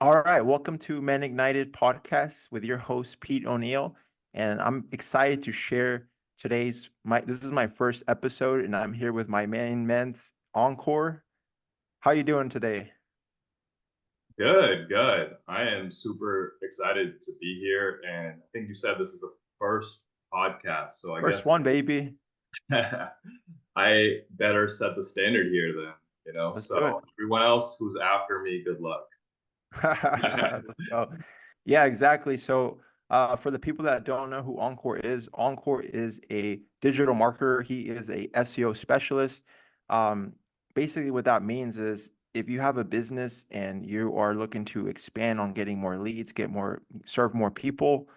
All right, welcome to Men Ignited podcast with your host Pete O'Neill, and I'm excited to share this is my first episode, and I'm here with my main men's Encore. How you doing today? Good, good. I am super excited to be here, and I think you said this is the first podcast, so I First guess one, baby. I better set the standard here then, you know. Let's do So it. everyone else who's after me, good luck. Let's go. Yeah, exactly. So, for the people that don't know who Encore is a digital marketer. He is a SEO specialist. Um, Basically, what that means is if you have a business and you are looking to expand on getting more leads, serve more people,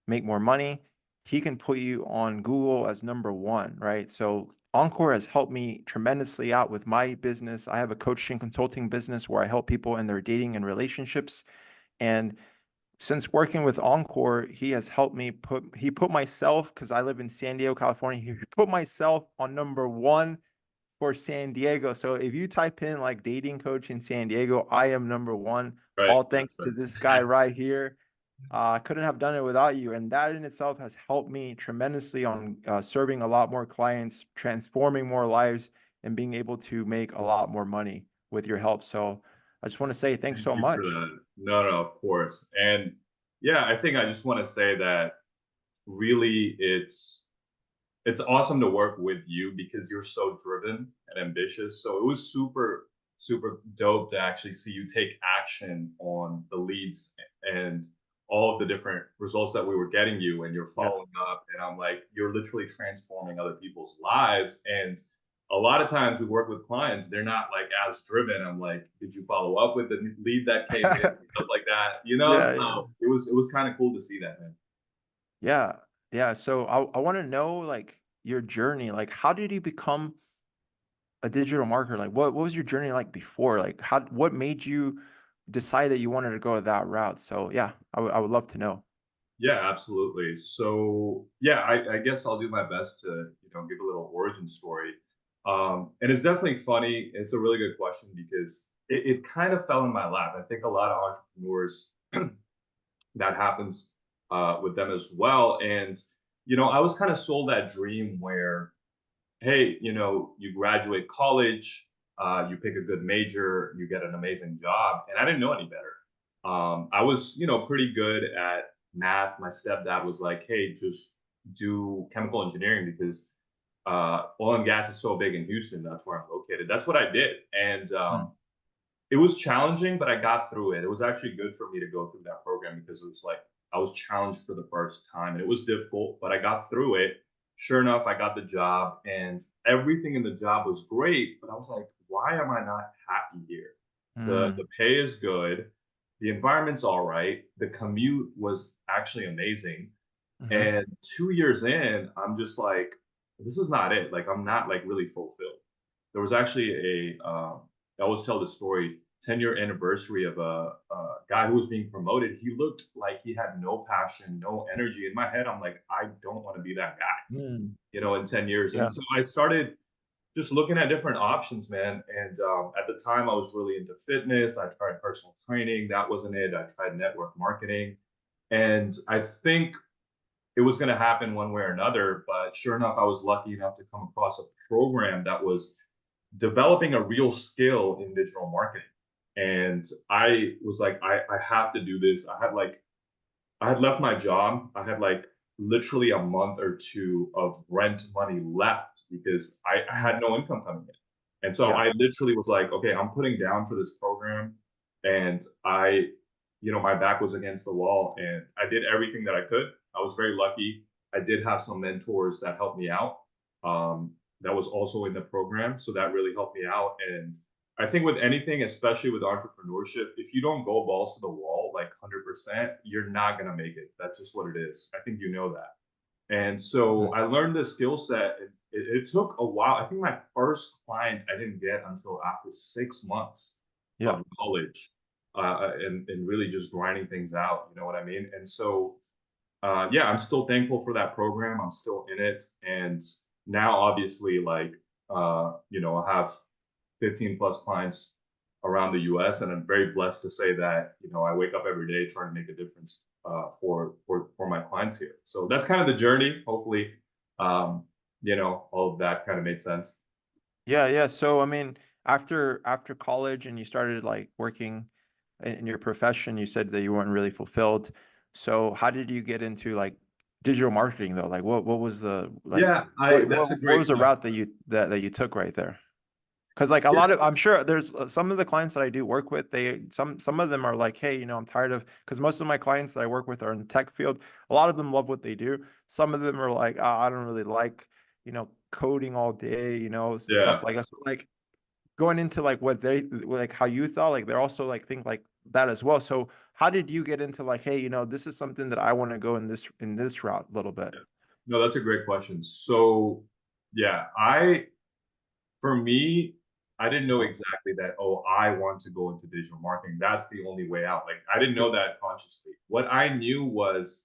make more money, he can put you on Google as number one, right? So, Encore has helped me tremendously out with my business. I have a coaching consulting business where I help people in their dating and relationships. And since working with Encore, he has helped me he put myself, because I live in San Diego, California, he put myself on number one for San Diego. So if you type in like dating coach in San Diego, I am number one. Right? All That's thanks to this guy right. right here. I couldn't have done it without you. And that in itself has helped me tremendously on serving a lot more clients, transforming more lives, and being able to make a lot more money with your help. So I just want to say thanks Thank so you for much. that. No, no, of course. And yeah, I think I just want to say that really it's awesome to work with you because you're so driven and ambitious. So it was super dope to actually see you take action on the leads and all of the different results that we were getting you, and you're Yeah. following up. And I'm like, you're literally transforming other people's lives. And a lot of times we work with clients, they're not like as driven. I'm like, did you follow up with the lead that came in, stuff like that, you know? Yeah, yeah. So it was kind of cool to see that, man. Yeah. Yeah. So I want to know like your journey. Like how did you become a digital marketer? Like what was your journey like before? Like what made you decide that you wanted to go that route? So yeah, I would love to know. Yeah, absolutely. So yeah, I guess I'll do my best to, give a little origin story. And it's definitely funny. It's a really good question because it kind of fell in my lap. I think a lot of entrepreneurs that happens with them as well. And I was kind of sold that dream where, hey, you graduate college, you pick a good major, you get an amazing job, and I didn't know any better. I was, pretty good at math. My stepdad was like, hey, just do chemical engineering because oil and gas is so big in Houston. That's where I'm located. That's what I did. And Mm. it was challenging, but I got through it. It was actually good for me to go through that program because it was like I was challenged for the first time and it was difficult, but I got through it. Sure enough, I got the job and everything in the job was great, but I was like, why am I not happy here? The Mm. pay is good, the environment's all right, the commute was actually amazing. Hmm. And 2 years in, I'm just like, this is not it. Like I'm not like really fulfilled. There was actually I always tell the story, 10-year anniversary of a guy who was being promoted. He looked like he had no passion, no energy. In my head, I'm like, I don't want to be that guy, Mm. in 10 years. And Yeah. so I started just looking at different options, man. And at the time, I was really into fitness. I tried personal training. That wasn't it. I tried network marketing. And I think it was going to happen one way or another. But sure enough, I was lucky enough to come across a program that was developing a real skill in digital marketing. And I was like, I have to do this. I had left my job. I had like literally a month or two of rent money left because I Mm. had no income coming in. And so Yeah. I literally was like, okay, I'm putting down for this program. And my back was against the wall and I did everything that I could. I was very lucky. I did have some mentors that helped me out. That was also in the program. So that really helped me out. And I think with anything, especially with entrepreneurship, if you don't go balls to the wall like 100%, you're not going to make it. That's just what it is. I think you know that. And so Mm. I learned this skill set. It took a while. I think my first client I didn't get until after 6 months Yeah. of knowledge and really just grinding things out. You know what I mean? And so, yeah, I'm still thankful for that program. I'm still in it. And now, obviously, like, I have 15 plus clients around the US, and I'm very blessed to say that, you know, I wake up every day trying to make a difference for my clients here. So that's kind of the journey. Hopefully, um, you know, all of that kind of made sense. Yeah, yeah. So I mean, after college and you started like working in your profession, you said that you weren't really fulfilled. So how did you get into like digital marketing though? Like what was the like Yeah, I that's a what great was the question. route that you took right there? Because like a Yeah, lot of, I'm sure there's some of the clients that I do work with, some of them are like, hey, I'm tired of, because most of my clients that I work with are in the tech field. A lot of them love what they do. Some of them are like, I don't really like, coding all day, and stuff yeah. like that. So like going into like what they like, how you thought, like they're also like think like that as well. So how did you get into like, hey, this is something that I want to go in this route a little bit? Yeah. No, that's a great question. So, yeah, I for me, I didn't know exactly that, oh, I want to go into digital marketing. That's the only way out. Like, I didn't know that consciously. What I knew was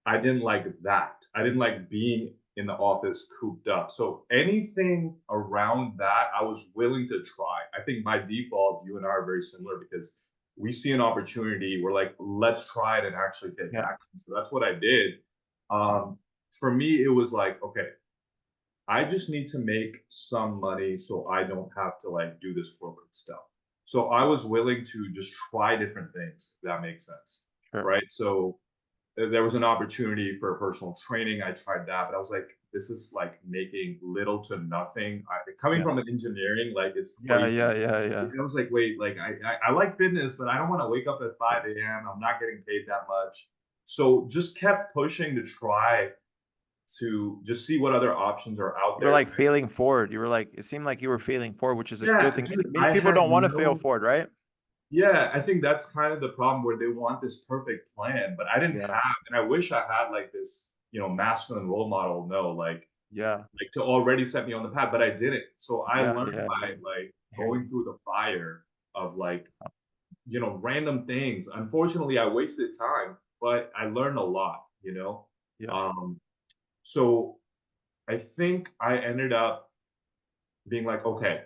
I didn't like that. I didn't like being in the office cooped up. So anything around that, I was willing to try. I think by default, you and I are very similar because we see an opportunity. We're like, let's try it and actually take Yeah. action. So that's what I did. For me, it was like, okay, I just need to make some money so I don't have to like do this corporate stuff. So I was willing to just try different things, if that makes sense. Sure. Right. So there was an opportunity for personal training. I tried that, but I was like, this is like making little to nothing. Coming Yeah. from an engineering, like it's Yeah. crazy. Yeah. Yeah. Yeah. I was like, wait, like I like fitness, but I don't want to wake up at 5 a.m. I'm not getting paid that much. So just kept pushing to try to just see what other options are out You were there. like failing forward. You were like, it seemed like you were failing forward, which is a good Yeah, thing. Many, dude, many I people had don't want to fail no. forward, right? Yeah, I think that's kind of the problem where they want this perfect plan, but I didn't Yeah. have, and I wish I had like this, you know, masculine role model. No, Yeah. like to already set me on the path, but I didn't. So I Yeah. learned Yeah. by like I hear going you. through the fire of like, you know, random things. Unfortunately, I wasted time, but I learned a lot, you know. Yeah. Um, so I think I ended up being like, okay,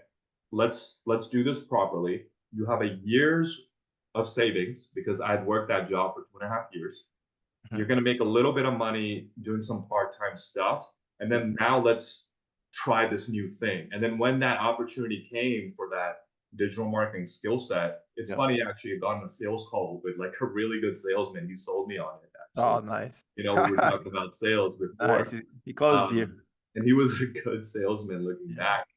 let's do this properly. You have a year's of savings because I'd worked that job for 2.5 years. Mhm. You're going to make a little bit of money doing some part-time stuff, and Yeah. then now let's try this new thing. And then when that opportunity came for that digital marketing skill set, it's Yeah. funny actually. I got on a sales call with like a really good salesman. He sold me on it Oh, actually. nice. You know, we were talking about sales Nice. before, He closed you. and he was a good salesman looking Yeah. back.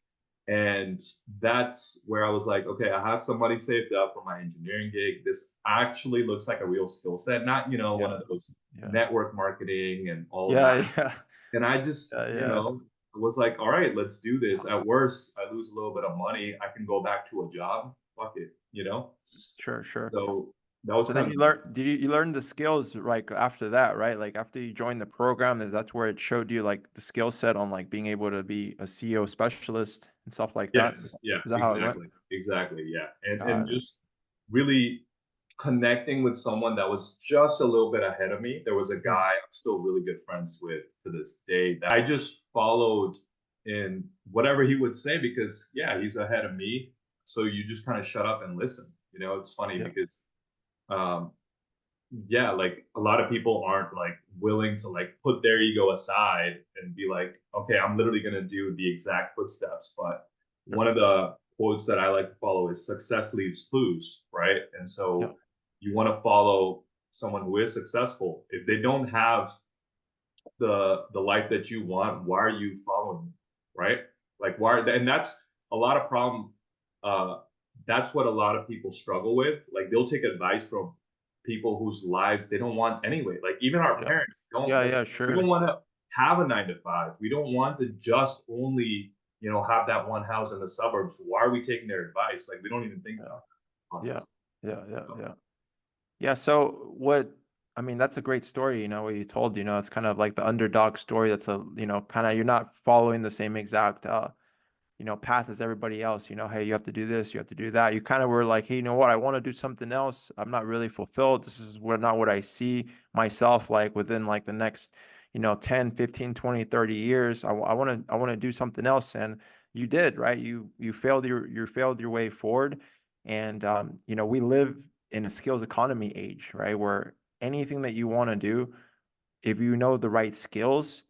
And that's where I was like, okay, I have some money saved up for my engineering gig. This actually looks like a real skill set, not, you know, one Yeah. of those Yeah. network marketing and all of Yeah. that. Yeah. And I just, Yeah. you Yeah. know, was like, all right, let's do this. At worst, I lose a little bit of money. I can go back to a job. Fuck it, you know? Sure. Sure. So that was So then kind you of, learn, you learn the skills right after that, right? Like after you joined the program, that's where it showed you like the skill set on like being able to be a CEO specialist and stuff like that. yes, yeah, Is that how it went? exactly. Exactly. Yeah. And Got it. just really connecting with someone that was just a little bit ahead of me. There was a Hmm. guy I'm still really good friends with to this day that I just followed in whatever he would say because yeah, he's ahead of me. So you just kind of shut up and listen. You know, it's funny Yeah. because um yeah, like a lot of people aren't like willing to like put their ego aside and be like, okay, I'm literally gonna do the exact footsteps. But Sure. one of the quotes that I like to follow is success leaves clues, right? And Yeah. so you want to follow someone who is successful. If they don't have the life that you want, why are you following them, right? Like why? And that's a lot of problem. Uh, that's what a lot of people struggle with. Like they'll take advice from people whose lives they don't want anyway. Like even our Yeah. parents don't Yeah. like. Yeah. We Sure. don't want to have a 9 to 5. We don't want to just only have that one house in the suburbs. Why are we taking their advice? Like we don't even think Yeah. about that Yeah. consciously. Yeah. Yeah. So, Yeah. Yeah, so I mean, that's a great story, what you told, it's kind of like the underdog story that's kind of you're not following the same exact path as everybody else, hey, you have to do this, you have to do that. You kind of were like, hey, you know what? I want to do something else. I'm not really fulfilled. This is not what I see myself like within like the next, 10, 15, 20, 30 years. I want to do something else. And you did, right? You failed your way forward And you know, we live in a skills economy age, right? Where anything that you want to do, if you know the right skills,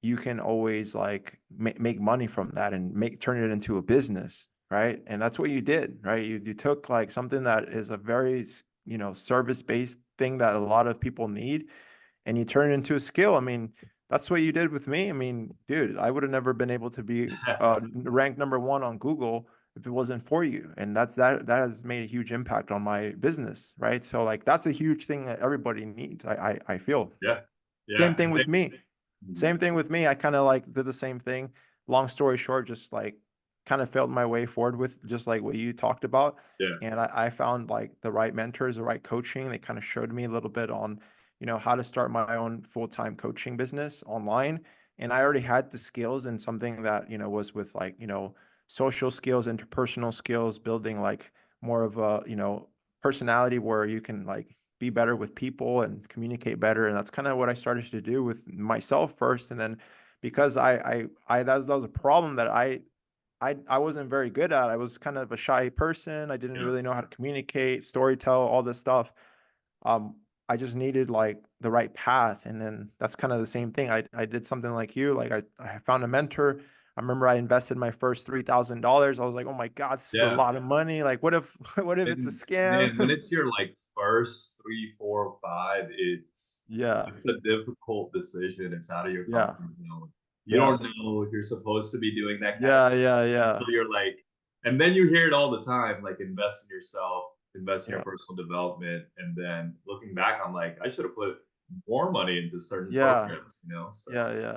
you can always like make money from that and make turn it into a business, right? And that's what you did, right? You took like something that is a very, you know, service-based thing that a lot of people need, and you turn it into a skill. I mean, that's what you did with me. I mean, dude, I would have never been able to be ranked number 1 on Google if it wasn't for you. And that has made a huge impact on my business, right? So like that's a huge thing that everybody needs. I feel. Yeah, Same yeah, thing with me. Mhm. Same thing with me. I kind of like did the same thing. Long story short, just like kind of felt my way forward with just like what you talked about. Yeah, And I found like the right mentors, the right coaching. They kind of showed me a little bit on, you know, how to start my own full-time coaching business online. And I already had the skills and something that, you know, was with like, you know, social skills, interpersonal skills, building like more of a, you know, personality where you can like be better with people and communicate better. And that's kind of what I started to do with myself first. And then because that was a problem that I wasn't very good at. I was kind of a shy person. I didn't yeah, really know how to communicate, storytell, all this stuff. Um, I just needed like the right path. And then that's kind of the same thing. I did something like you, like I found a mentor. I remember I invested my first $3,000. I was like, oh my God, this is a yeah. lot of money. Like, what if, what if it's a And man, when scam? it's your like first three, four, five, Yeah. it's a difficult decision. It's out of your Yeah. comfort zone. You Yeah. don't know if you're supposed to be doing that kind of Yeah. Yeah. Yeah. until you're like, and then you hear it all the time, like invest in yourself, invest in your Yeah. personal development, and then looking back, I'm like, I should have put more money into certain Yeah. programs, you know? So Yeah. Yeah.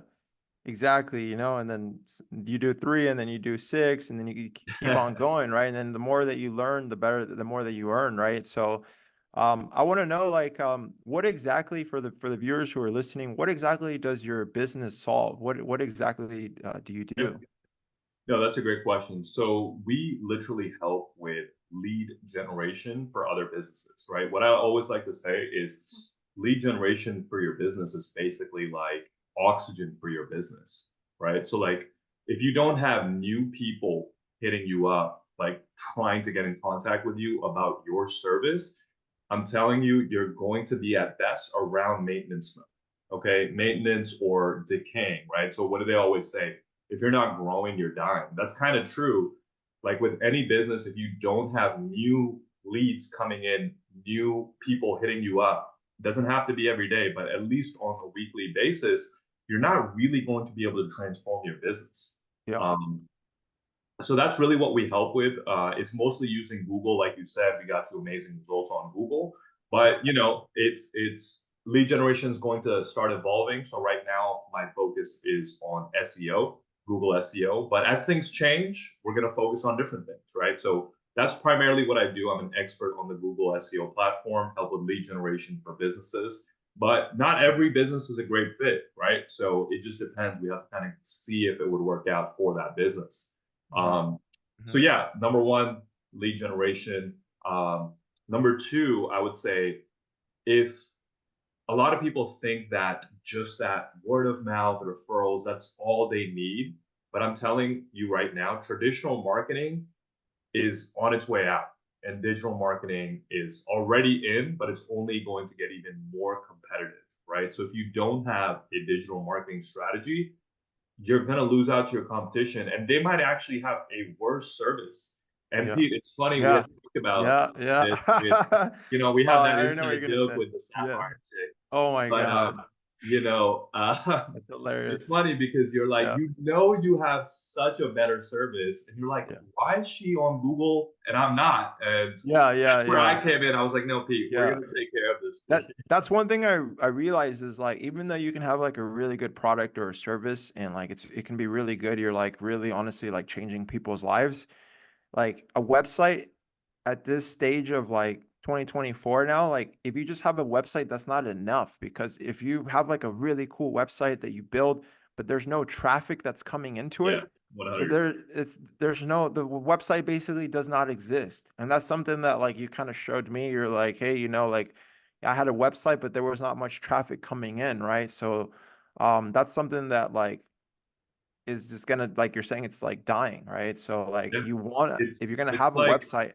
Exactly. You know, and then you do 3 and then you do 6 and then you keep on going, right? And then the more that you learn, the better, the more that you earn, right? So, I want to know like, what exactly for the viewers who are listening, what exactly does your business solve? What exactly do you yeah. do? No, that's a great question. So we literally help with lead generation for other businesses, right? What I always like to say is lead generation for your business is basically like oxygen for your business, right? So like if you don't have new people hitting you up, like trying to get in contact with you about your service, I'm telling you, you're going to be at best around maintenance mode. Okay, maintenance or decaying, right? So what do they always say? If you're not growing, you're dying. That's kind of true. Like with any business, if you don't have new leads coming in, new people hitting you up, it doesn't have to be every day, but at least on a weekly basis, you're not really going to be able to transform your business. Yeah. Um, so that's really what we help with. It's mostly using Google, like you said. We got you amazing results on Google, Yeah. but you know, it's lead generation is going to start evolving. So right now, my focus is on SEO, Google SEO. But as things change, we're going to focus on different things, right? So that's primarily what I do. I'm an expert on the Google SEO platform, help with lead generation for businesses. But not every business is a great fit, right? So it just depends. We have to kind of see if it would work out for that business. Hmm. Um, so Hmm. yeah, number one, lead generation. Number two, I would say if a lot of people think that just that word of mouth referrals, that's all they need. But I'm telling you right now, traditional marketing is on its way out and digital marketing is already in, but it's only going to get even more competitive, right? So if you don't have a digital marketing strategy, you're going to lose out to your competition and they might actually have a worse service. And Yeah. Pete, it's funny, we had Yeah. talked about Yeah. this with, Yeah. you know, we Oh, have that I know what inside you're gonna joke say. with the Yeah. sapphire chick. Oh my But, God. you know, That's it's hilarious. funny because you're like, Yeah. you know, you have such a better service and you're like, Yeah. why is she on Google and I'm not? And Yeah. Yeah. that's where Yeah. I came in. I was like, no, Pete, we're Yeah. going to take care of this for That you. that's one thing I realize is like even though you can have like a really good product or a service and like it can be really good, you're like really honestly like changing people's lives. Like a website at this stage of like 2024 now, like if you just have a website, that's not enough because if you have like a really cool website that you build, but there's no traffic that's coming into Yeah, it, 100. there's no the website basically does not exist. And that's something that like you kind of showed me. You're like, hey, you know, like I had a website, but there was not much traffic coming in, right? So that's something that like is just gonna like you're saying it's like dying, right? So like Yeah. you want to It's, if you're gonna it's have a like, website.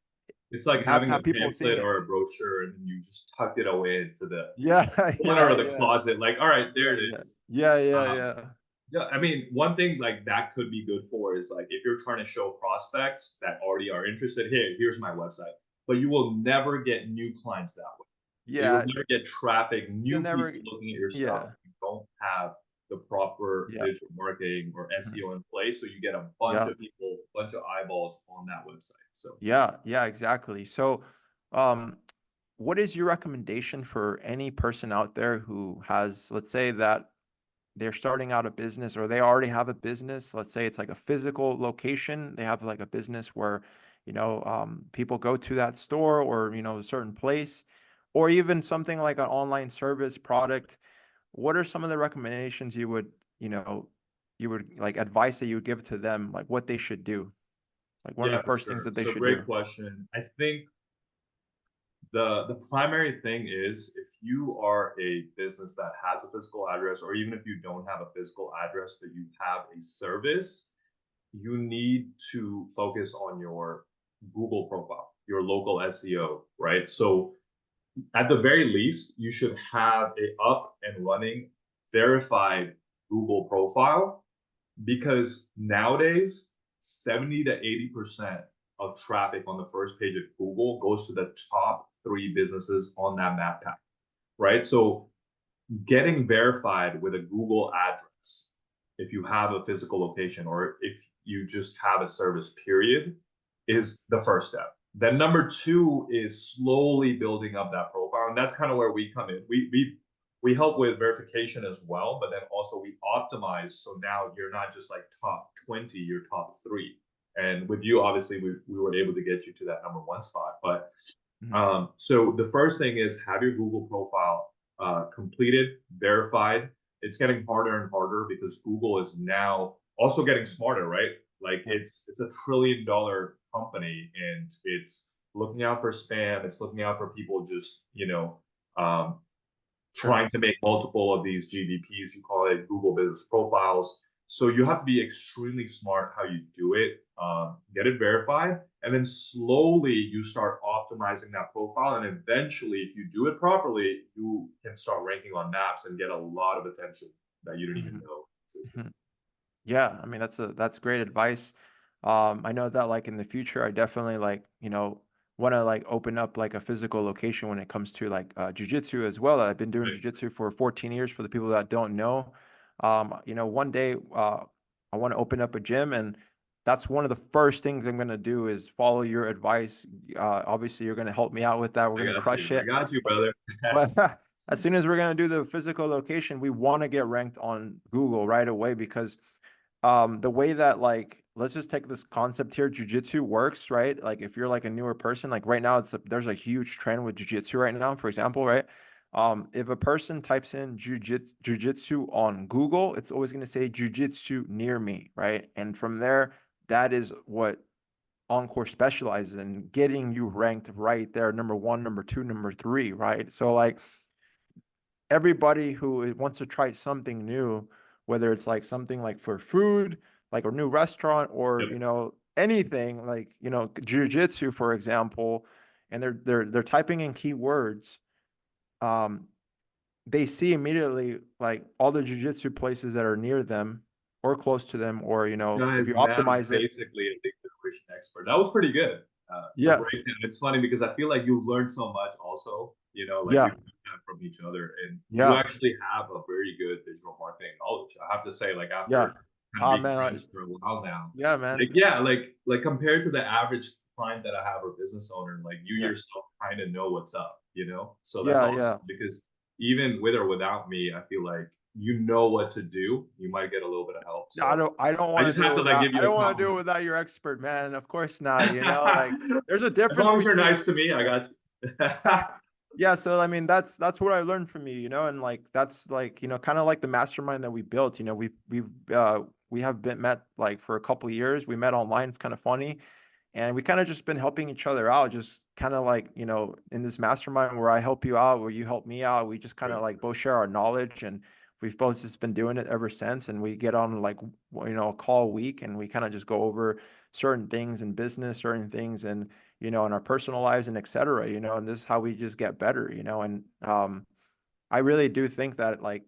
It's like You have having to a have people seeing pamphlet it. or a brochure and then you just tucked it away into the Yeah, corner yeah, of the yeah, closet. Like, all right, there yeah, it yeah, is. yeah, yeah, Um, yeah, yeah, I mean, one thing like that could be good for is like if you're trying to show prospects that already are interested, hey, here's my website. But you will never get new clients that way. You'll yeah. never get traffic, You'll new never, people looking at your stuff yeah, if you don't have the proper yeah, digital marketing or mhm, SEO in place. So you get a bunch yeah, of people, a bunch of eyeballs on that website. So yeah, yeah, exactly. So, um, what is your recommendation for any person out there who has, let's say that they're starting out a business or they already have a business. Let's say it's like a physical location. They have like a business where, people go to that store or, a certain place, or even something like an online service product. What are some of the recommendations you know, you would like advice that you would give to them, like what they should do? Like one of yeah, the for first things sure. that they So should great do. question. I think the primary thing is if you are a business that has a physical address, or even if you don't have a physical address but you have a service, you need to focus on your Google profile, your local SEO, right? So at the very least, you should have a up and running verified Google profile because nowadays 70 to 80% of traffic on the first page of Google goes to the top three businesses on that map pack, right? So getting verified with a Google address, if you have a physical location or if you just have a service, period, is the first step. Then number two is slowly building up that profile, and that's kind of where we come in. We help with verification as well, but then also we optimize. So now you're not just like top 20, you're top three. And with you, obviously, we were able to get you to that number one spot. But Mhm. so the first thing is have your Google profile completed, verified. It's getting harder and harder because Google is now also getting smarter, right? Like Yeah. it's $1 trillion company and it's looking out for spam. It's looking out for people just um, Sure. trying to make multiple of these GBPs. You call it Google Business Profiles. So you have to be extremely smart how you do it, get it verified, and then slowly you start optimizing that profile. And eventually, if you do it properly, you can start ranking on maps and get a lot of attention that you didn't even Mhm. know existed. Mhm. Yeah, I mean that's great advice. I know that like in the future, I definitely like want to like open up like a physical location when it comes to like jujitsu as well. I've been doing Right. jujitsu for 14 years. For the people that don't know, one day I want to open up a gym, and that's one of the first things I'm gonna do is follow your advice. Obviously, you're gonna help me out with that. We're I gonna got crush you. I it. got you, But brother. but as soon as we're gonna do the physical location, we want to get ranked on Google right away because the way that like let's just take this concept here, jujitsu works, right? Like if you're like a newer person, like right now there's a huge trend with jujitsu right now, for example, right? If a person types in jujitsu on Google, it's always going to say jujitsu near me, right? And from there, that is what Encore specializes in, getting you ranked right there, number one, number two, number three, right? So like everybody who wants to try something new, whether it's like something like for food, like a new restaurant, or Yep. anything like jujitsu, for example, and they're typing in keywords, um, they see immediately like all the jujitsu places that are near them or close to them, or if you Guys, now optimize it, basically a lead generation expert. That was pretty good. The yeah, breakdown. It's funny because I feel like you've learned so much also, like yeah, we've learned from each other. And you yeah, actually have a very good digital marketing knowledge. I have to say, like yeah. after kind of Ah, being man, friends for a while now, yeah, like man, yeah, like compared to the average client that I have or business owner, like you yeah, yourself kind of know what's up. So that's yeah, awesome yeah. because even with or without me, I feel like you know what to do. You might get a little bit of help. No, I So don't I don't I want just to do have it to like without give you a compliment. your expert, man. Of course not, like there's a As difference long as you're between nice to me, I got you. yeah, so I mean that's what I learned from you, and like that's like, kind of like the mastermind that we built, we have been met like for a couple years. We met online, it's kind of funny. And we kind of just been helping each other out, just kind of like, in this mastermind where I help you out, where you help me out. We just kind of Right. like both share our knowledge, and we've both just been doing it ever since. And we get on like, a call a week, and we kind of just go over certain things in business, certain things in our personal lives and etc. And this is how we just get better, and I really do think that like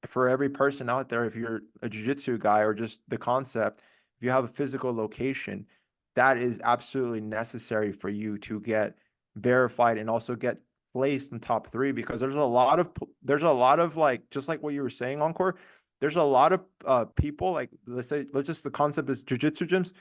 for every person out there, if you're a jiu-jitsu guy or just the concept, if you have a physical location, that is absolutely necessary for you to get verified and also get placed in top three because there's a lot of like just like what you were saying, Encore. There's a lot of people like let's just the concept is jiu-jitsu gyms.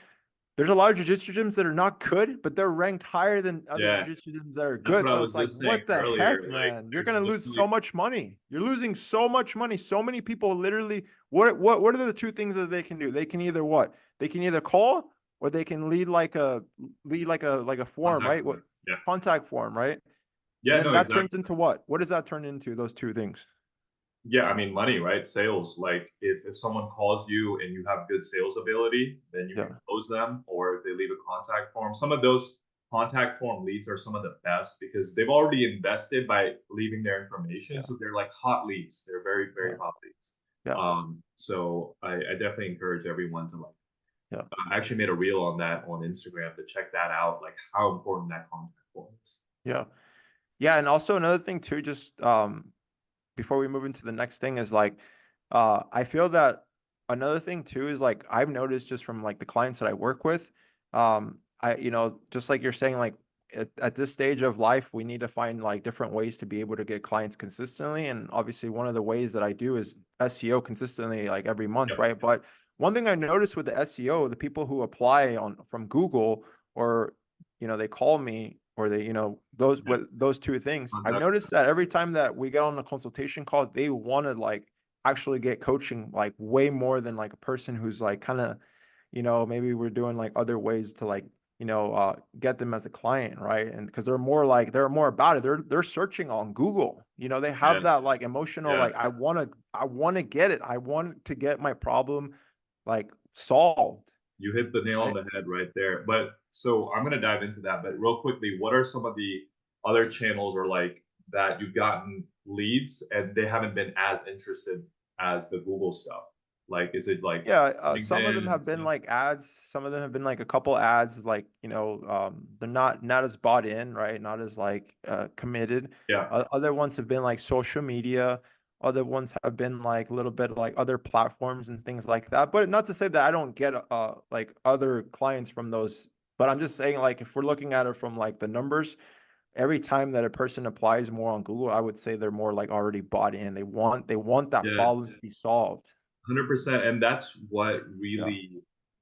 There's a lot of jiu-jitsu gyms that are not good, but they're ranked higher than other Yeah, jiu-jitsu gyms that are that's good. what I So was it's like, just saying what the earlier. heck, Like, man? You're there's gonna lose so literally, much money. You're losing so much money. So many people literally. What are the two things that they can do? They can either what? They can either call or they can lead like a form, contact right? point. What Yeah. contact form, right? And Yeah, then no, that turns exactly. into what? What does that turn into? Those two things. Yeah, I mean money, right? Sales. Like if someone calls you and you have good sales ability, then you can Yeah, close them. Or if they leave a contact form, some of those contact form leads are some of the best because they've already invested by leaving their information. yeah, So they're like hot leads. They're very, very yeah, hot leads. yeah, So I definitely encourage everyone to like. yeah. I actually made a reel on that on Instagram to check that out, like how important that contact form is. Yeah. Yeah, and also another thing too, just before we move into the next thing is like I feel that another thing too is like I've noticed just from like the clients that I work with, I just like you're saying, like at this stage of life, we need to find like different ways to be able to get clients consistently. And obviously one of the ways that I do is SEO consistently like every month, Yep. right? But one thing I noticed with the SEO, the people who apply on from Google or they call me or they those Yep. with those two things, I've Contact. noticed that every time that we get on a consultation call, they want to like actually get coaching like way more than like a person who's like kind of maybe we're doing like other ways to like get them as a client, right? And because they're more about it, they're searching on Google, they have that Yes. like emotional like Yes. I want to get it, I want to get my problem like solved, You hit the nail on right? the head right there. But so I'm gonna dive into that. But real quickly, what are some of the other channels or like that you've gotten leads and they haven't been as interested as the Google stuff? Like, is it like Yeah, some of them LinkedIn and have been stuff? like ads. Some of them have been like a couple ads, like they're not as bought in, right? Not as like committed. Yeah, Other ones have been like social media. Other ones have been like a little bit like other platforms and things like that. But not to say that I don't get like other clients from those. But I'm just saying like if we're looking at it from like the numbers, every time that a person applies more on Google, I would say they're more like already bought in. They want that problem yes, to be solved. 100%. And that's what Yeah. really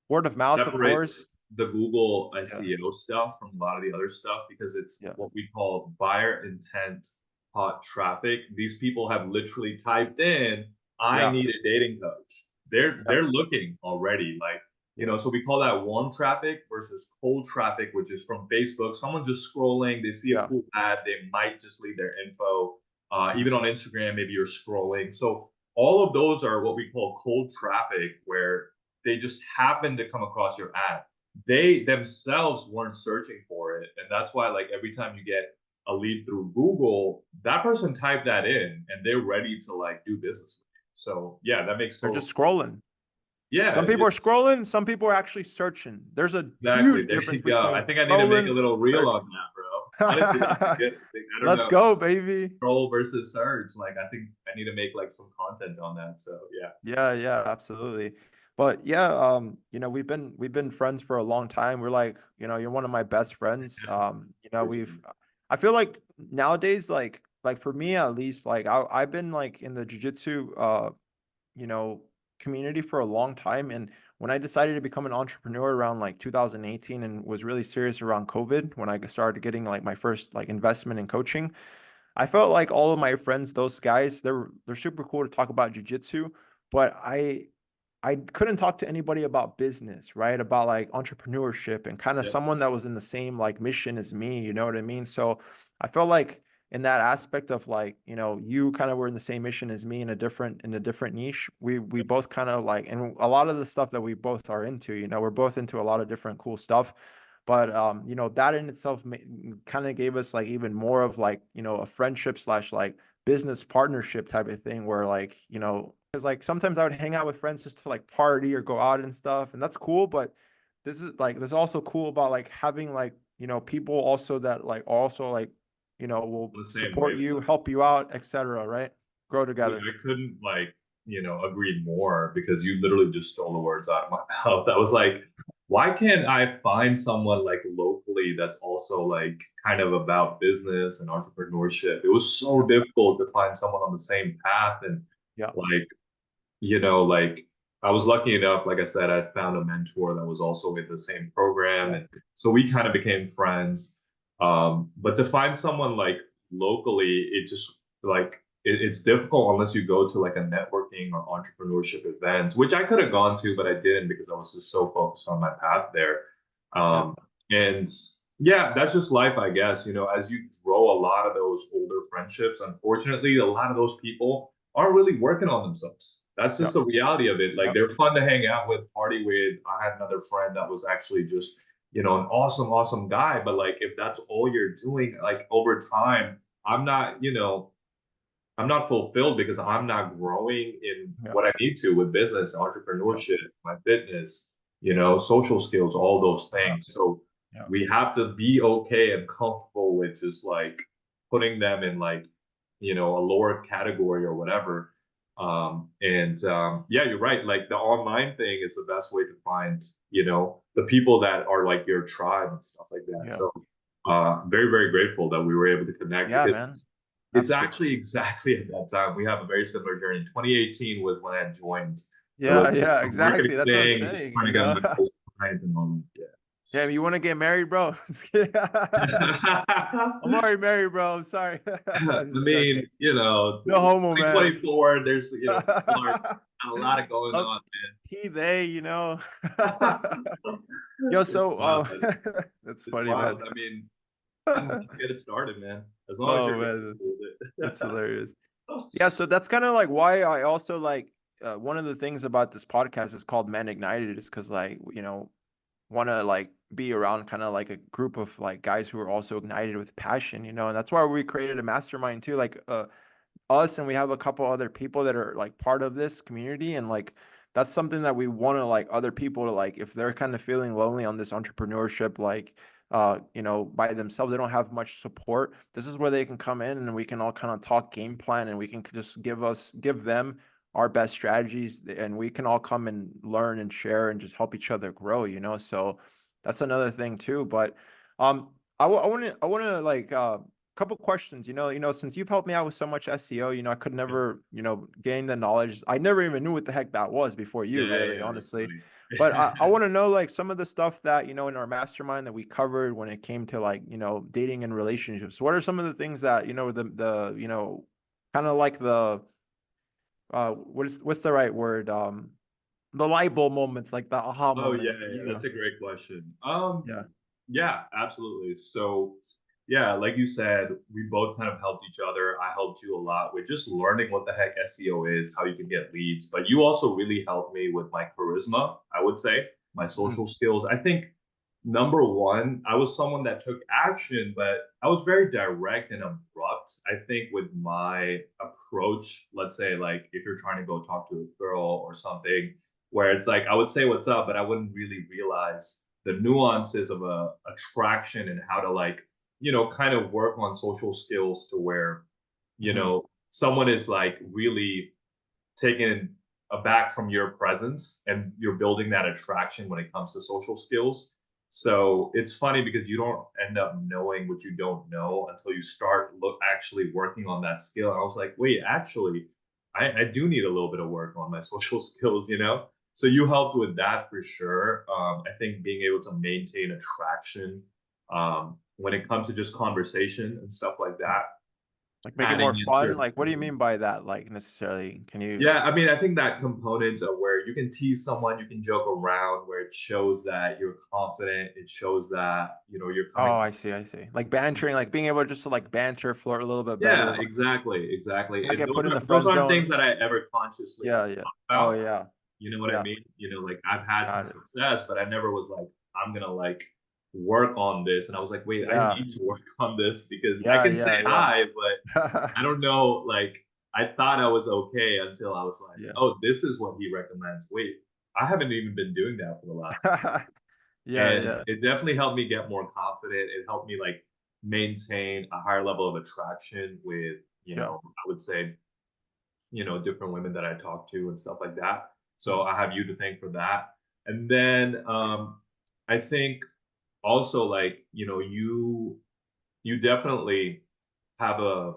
Word of mouth, of separates course. the Google Yeah. SEO stuff from a lot of the other stuff because it's Yeah. what we call buyer intent hot traffic. These people have literally typed in, "I Yeah. need a dating coach." They're Yeah. looking already, like Yeah. so we call that warm traffic versus cold traffic, which is from Facebook. Someone's just scrolling, they see a Yeah. cool ad, they might just leave their info. Even on Instagram, maybe you're scrolling. So all of those are what we call cold traffic, where they just happen to come across your ad. They themselves weren't searching for it. And that's why, like, every time you get a lead through Google, that person typed that in and they're ready to like do business with you. So yeah, that makes They're total just sense. scrolling. Yeah, Some people are it's scrolling, some people are actually searching. There's a exactly. huge There difference you go. I between think I need to make a scrolling and little reel on searching. that, bro. Honestly, that's a good thing. I don't Let's know. go, baby. Scroll versus search. Like, I think I need to make like some content on that. So yeah, Yeah, yeah, absolutely. But yeah, we've been friends for a long time. We're like, you're one of my best friends. appreciate We've it. I feel like nowadays, like for me at least, like I've been like in the jujitsu you know, community for a long time. And when I decided to become an entrepreneur around like 2018 and was really serious around COVID, when I started getting like my first like investment in coaching, I felt like all of my friends, those guys, they're super cool to talk about jujitsu, but I couldn't talk to anybody about business, right? About like entrepreneurship and kind of Yep. someone that was in the same like mission as me, you know what I mean? So I felt like in that aspect of like, you kind of were in the same mission as me in a different niche. We Yep. both kind of like, and a lot of the stuff that we both are into, we're both into a lot of different cool stuff. But that in itself kind of gave us like even more of like, a friendship slash like business partnership type of thing where like, because like sometimes I would hang out with friends just to like party or go out and stuff, and that's cool. But this is also cool about like having like people also that like also like, will the same support you, wavelength. help you out, etc. Right? Grow Dude, together. I couldn't like, agree more because you literally just stole the words out of my mouth. I was like, why can't I find someone like locally that's also like kind of about business and entrepreneurship? It was so difficult to find someone on the same path and Yeah. like like I was lucky enough, like I said, I found a mentor that was also in the same program. Yeah. And so we kind of became friends. But to find someone like locally, it just like it's difficult unless you go to like a networking or entrepreneurship event, which I could have gone to, but I didn't because I was just so focused on my path there. Yeah. And yeah, that's just life, I guess. As you grow a lot of those older friendships, unfortunately, a lot of those people aren't really working on themselves. That's Yeah. just the reality of it. Like Yeah. they're fun to hang out with, party with. I had another friend that was actually just, an awesome, awesome guy. But like if that's all you're doing, like over time, I'm not fulfilled because I'm not growing in Yeah. what I need to with business, Yeah. entrepreneurship, my fitness, social skills, all those Yeah. things. So Yeah. we have to be okay and comfortable with just like putting them in like, a lower category or whatever. Yeah, you're right. Like the online thing is the best way to find, the people that are like your tribe and stuff like that. Yeah. So very, very grateful that we were able to connect Yeah, because man. it's Absolutely. actually exactly at that time. We have a very similar journey. 2018 was when I joined the Yeah, little yeah, exactly. marketing That's what I'm thing, saying, trying to get my first client and all that. Yeah, you want to get married, bro? Just kidding. I'm already married, bro. I'm sorry. Yeah. I'm I just mean, joking. No homo, man. 2024, there's, people are a lot of going Oh, on, he, they. man. Yo, It's so wild. that's It's funny, man. wild. I mean, let's get it started, man. As long as you're Oh man, comfortable with that's it. hilarious. Yeah, so that's kind of like why I also like one of the things about this podcast is called Men Ignited is because like, want to like be around kind of like a group of like guys who are also ignited with passion, and that's why we created a mastermind too, like us, and we have a couple other people that are like part of this community, and like that's something that we want to like other people to like if they're kind of feeling lonely on this entrepreneurship like by themselves, they don't have much support. This is where they can come in and we can all kind of talk game plan, and we can just give them our best strategies, and we can all come and learn and share and just help each other grow, so that's another thing too. But I want to like couple questions. Since you've helped me out with so much SEO, I could never, gain the knowledge. I never even knew what the heck that was before you, Yeah, really, yeah, that's honestly. But I funny. want to know like some of the stuff that, in our mastermind that we covered when it came to like, dating and relationships. What are some of the things that, the, kind of like the what's the right word? The light bulb moments, like the aha Oh yeah, moments for yeah, you. that's a great question. Yeah. Yeah, absolutely. So, yeah, like you said, we both kind of helped each other. I helped you a lot with just learning what the heck SEO is, how you can get leads. But you also really helped me with my charisma, I would say, my Mhm. social skills. I think number one, I was someone that took action, but I was very direct and abrupt. I think with my approach, let's say, like if you're trying to go talk to a girl or something, where it's like I would say what's up, but I wouldn't really realize the nuances of a attraction and how to like, kind of work on social skills to where, Mhm. someone is like really taken aback from your presence and you're building that attraction when it comes to social skills. So it's funny because you don't end up knowing what you don't know until you start actually working on that skill. And I was like, wait, actually, I do need a little bit of work on my social skills. So you helped with that for sure. I think being able to maintain attraction when it comes to just conversation and stuff like that, Like make it adding more in fun. certain Like, what do you mean by that? Like necessarily? Can you? yeah, I mean, I think that component of where you can tease someone, you can joke around, where it shows that you're confident, it shows that, you're Oh, coming. I see. I see. Like bantering, like being able just to like banter, flirt a little bit better, Yeah, like exactly, exactly. not And get those put in the are those friend aren't things zone. that I ever consciously Yeah, yeah. thought Oh, about. yeah, You know what I yeah. mean? Like I've had some Got it. success, but I never was like, I'm gonna like work on this. And I was like, wait, I Yeah, need to work on this because I yeah, can say yeah, yeah, hi, but I don't know, like I thought I was okay until I was like, yeah. oh, this is what he recommends. Wait, I haven't even been doing that for the last month. Yeah, And yeah, it definitely helped me get more confident. It helped me like maintain a higher level of attraction with, yeah, I would say, different women that I talk to and stuff like that. So I have you to thank for that. And then I think also like, you definitely have a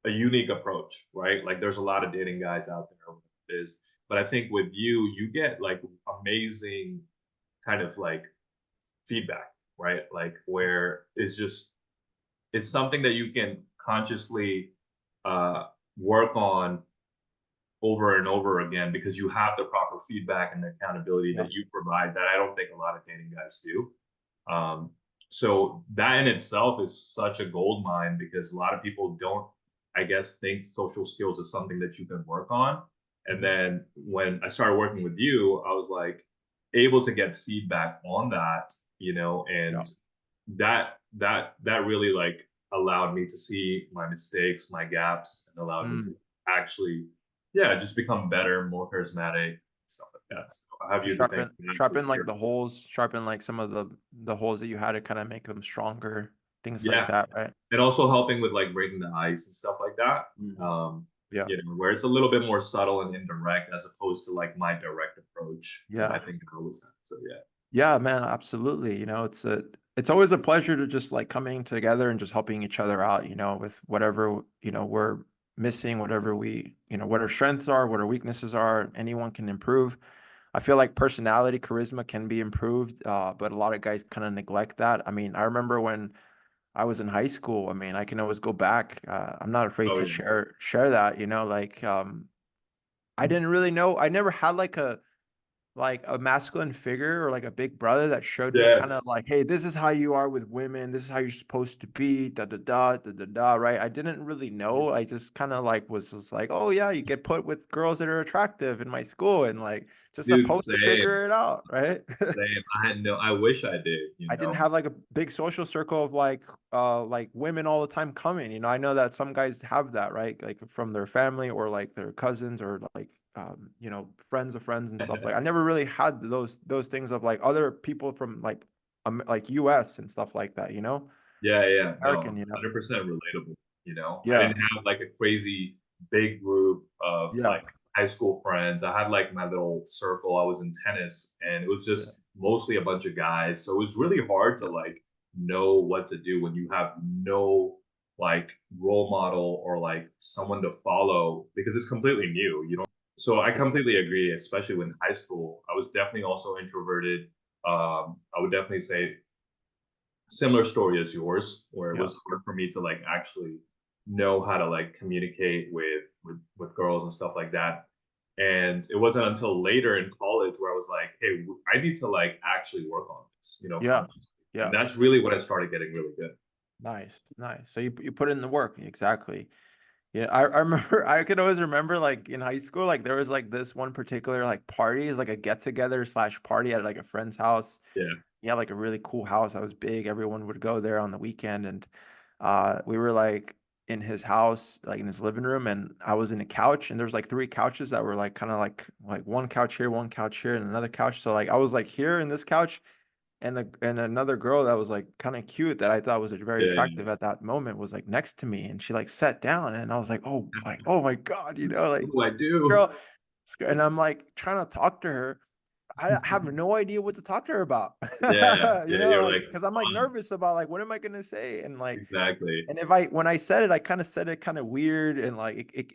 unique approach, right? Like there's a lot of dating guys out there with this, but I think with you, you get like amazing kind of like feedback, right? Like where it's something that you can consciously uh, work on over and over again because you have the proper feedback and the accountability yeah, that you provide that I don't think a lot of dating guys do. Um, so that in itself is such a gold mine because a lot of people don't, I guess, think social skills is something that you can work on. And mhm, then when I started working with you, I was like able to get feedback on that, yeah, and that really like allowed me to see my mistakes, my gaps, and allowed me to mm. actually, yeah, just become better, more charismatic, stuff like Yeah. that. So I have Just you to thank for that for sharpen like sure. the holes, sharpen like some of the holes that you had to kind of make them stronger, things like Yeah, that, right? and also helping with like breaking the ice and stuff like that. Mm. Um, Yeah, where it's a little bit more subtle and indirect as opposed to like my direct approach that I yeah. think I always have. So yeah. Yeah, man, absolutely. It's always a pleasure to just like coming together and just helping each other out, with whatever, we're missing, whatever what our strengths are, what our weaknesses are, anyone can improve. I feel like personality, charisma can be improved, but a lot of guys kind of neglect that. I mean, I remember when I was in high school, I mean, I can always go back. I'm not afraid Oh to yeah. share that, like I didn't really know. I never had like a masculine figure or like a big brother that showed me kind of Yes. like, hey, this is how you are with women. This is how you're supposed to be. Da da da da da da. Right? I didn't really know. I just kind of like was just like, oh yeah, you get put with girls that are attractive in my school, and like just Dude, supposed to same, figure it out, right? same. I had no. I wish I did. I didn't have like a big social circle of like women all the time coming. I know that some guys have that, right? Like from their family or like their cousins or like friends of friends and stuff. Like I never really had those things of like other people from like US and stuff like that, Yeah, yeah, no, American, 100% relatable. I Yeah. didn't have like a crazy big group of Yeah. like high school friends. I had like my little circle. I was in tennis and it was Yeah. just mostly a bunch of guys. So it was really hard to Yeah. like know what to do when you have no like role model or like someone to follow because it's completely new. You don't. So I Yeah. completely agree, especially when high school. I was definitely also introverted. I would definitely say similar story as yours, where it Yeah. was hard for me to like actually know how to like communicate with girls and stuff like that. And it wasn't until later in college where I was like, hey, I need to like actually work on this, Yeah. consciously. And Yeah. that's really when I started getting really good. Nice. Nice. So you put in the work. Exactly. Yeah, I remember I could always remember like in high school, like there was like this one particular like party, is like a get together slash party at like a friend's house. Yeah, Yeah, like a really cool house that was big. Everyone would go there on the weekend, and we were like in his house, like in his living room, and I was in a couch, and there's like three couches that were like kind of like one couch here, one couch here, and another couch. So like I was like here in this couch, and another girl that was like kind of cute that I thought was very yeah, yeah. attractive at that moment was like next to me, and she like sat down, and I was like, oh my God, What like do I do? girl, and I'm like trying to talk to her. I have no idea what to talk to her about, Yeah, yeah. You're like like, because I'm like nervous about like what am I gonna say, and like exactly. and if I when I said it, I kind of said it kind of weird, and like it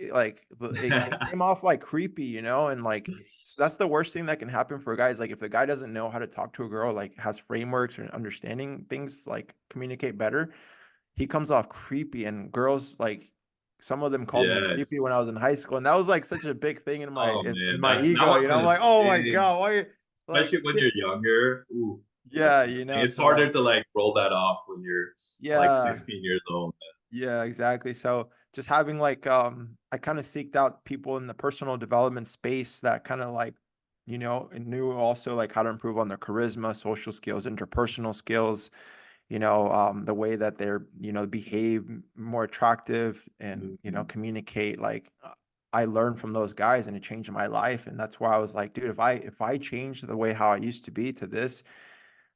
came off like creepy, and like so that's the worst thing that can happen for guys. Like if the guy doesn't know how to talk to a girl, like has frameworks or understanding things, like communicate better, he comes off creepy. And girls like some of them called me creepy Yes. when I was in high school, and that was like such a big thing in Oh in man, my that ego. one's I'm like, oh my insane. God, why? Especially Like, when you're younger. Ooh, that's yeah, insane. It's so harder like, to like roll that off when you're like yeah. 16 years old. Yeah, exactly. So just having like I kind of seeked out people in the personal development space that kind of like, and knew also like how to improve on their charisma, social skills, interpersonal skills, the way that they're, behave more attractive and, Mhm. communicate. Like I learned from those guys and it changed my life. And that's why I was like, dude, if I change the way how I used to be to this,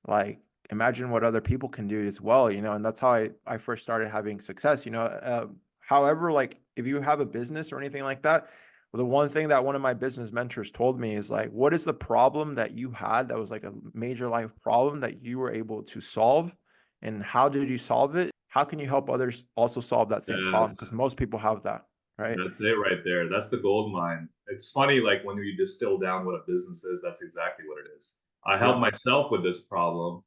like imagine what other people can do as well, you know, and that's how I first started having success, you know. However, like if you have a business or anything like that, the one thing that one of my business mentors told me is like, what is the problem that you had that was like a major life problem that you were able to solve? And how did you solve it? How can you help others also solve that same problem? Because Yes. most people have that, right? That's it right there. That's the gold mine. It's funny, like when you distill down what a business is, that's exactly what it is. I helped Yeah. myself with this problem.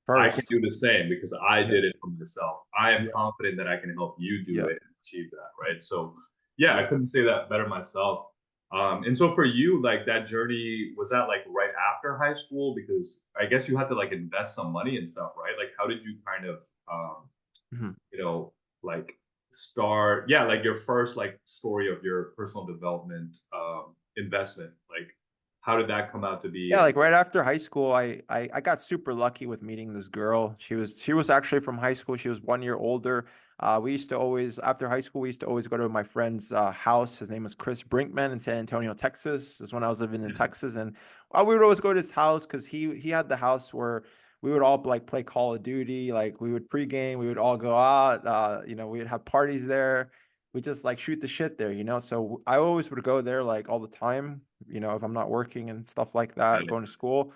I can First. do the same because I Yeah. did it for myself. I am Yeah. confident that I can help you do Yeah. it and achieve that, right? So, yeah, I Yeah. couldn't say that better myself. And so for you, like that journey, was that like right after high school? Because I guess you had to like invest some money and stuff, right? Like, how did you kind of, um, Mhm. you know, like start, yeah, like your first like story of your personal development investment? Like, how did that come out to be? Yeah, And like right after high school, I got super lucky with meeting this girl. She was actually from high school. She was 1 year older. We used to always after high school we used to always go to my friend's house. His name was Chris Brinkman in San Antonio, Texas. This is when I was living in Texas, and we would always go to his house because he had the house where we would all like play Call of Duty. Like we would pregame, we would all go out. You know, we would have parties there. We just like shoot the shit there, you know. So I always would go there like all the time, you know, if I'm not working and stuff like that, going to school.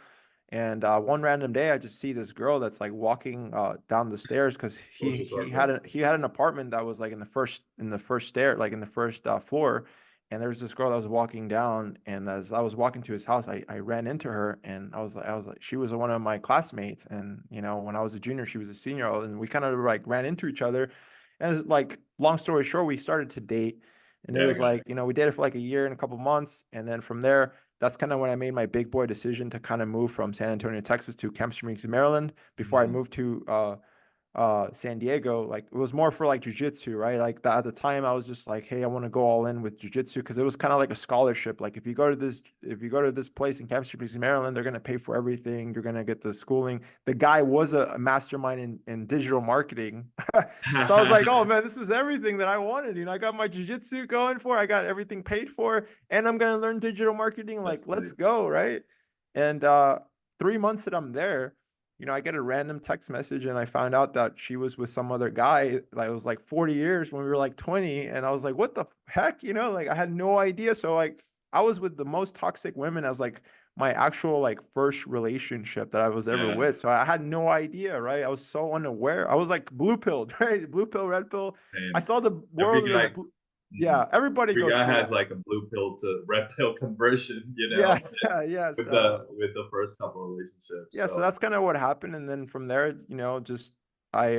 And one random day, I just see this girl that's like walking down the stairs because he social he had circle. he had an apartment that was like in the first stair, like in the first floor. And there was this girl that was walking down, and as I was walking to his house, I ran into her, and I was like, she was one of my classmates, and you know, when I was a junior, she was a senior, and we kind of like ran into each other, and like long story short, we started to date, and it Yeah, I was got like, you know, we dated for like a year and a couple months, and then from there that's kind of when I made my big boy decision to kind of move from San Antonio, Texas to Camp Springs, Maryland before I it. moved to San Diego. Like it was more for like jujitsu, right? Like that at the time I was just like, hey, I want to go all in with jujitsu because it was kind of like a scholarship. Like if you go to this place in Camp Springs, Maryland, they're gonna pay for everything. You're gonna get the schooling. The guy was a mastermind in digital marketing. So I was like, oh man, this is everything that I wanted. You know, I got my jujitsu going for, I got everything paid for, and I'm gonna learn digital marketing. Like, That's let's nice. go, right? And 3 months that I'm there, you know, I get a random text message and I found out that she was with some other guy that was like 40 years when we were like 20. And I was like, what the heck? You know, like I had no idea. So like I was with the most toxic women as like my actual like first relationship that I was ever Yeah, with. So I had no idea, right? I was so unaware. I was like blue pilled, right? Blue pill, red pill. I and saw the every world as guy, blue. mhm, Yeah, everybody every goes guy through has that. like a blue pill to red pill conversion, you Yeah, know, yes. with the first couple of relationships. Yeah, so So that's kind of what happened. And then from there, you know, just I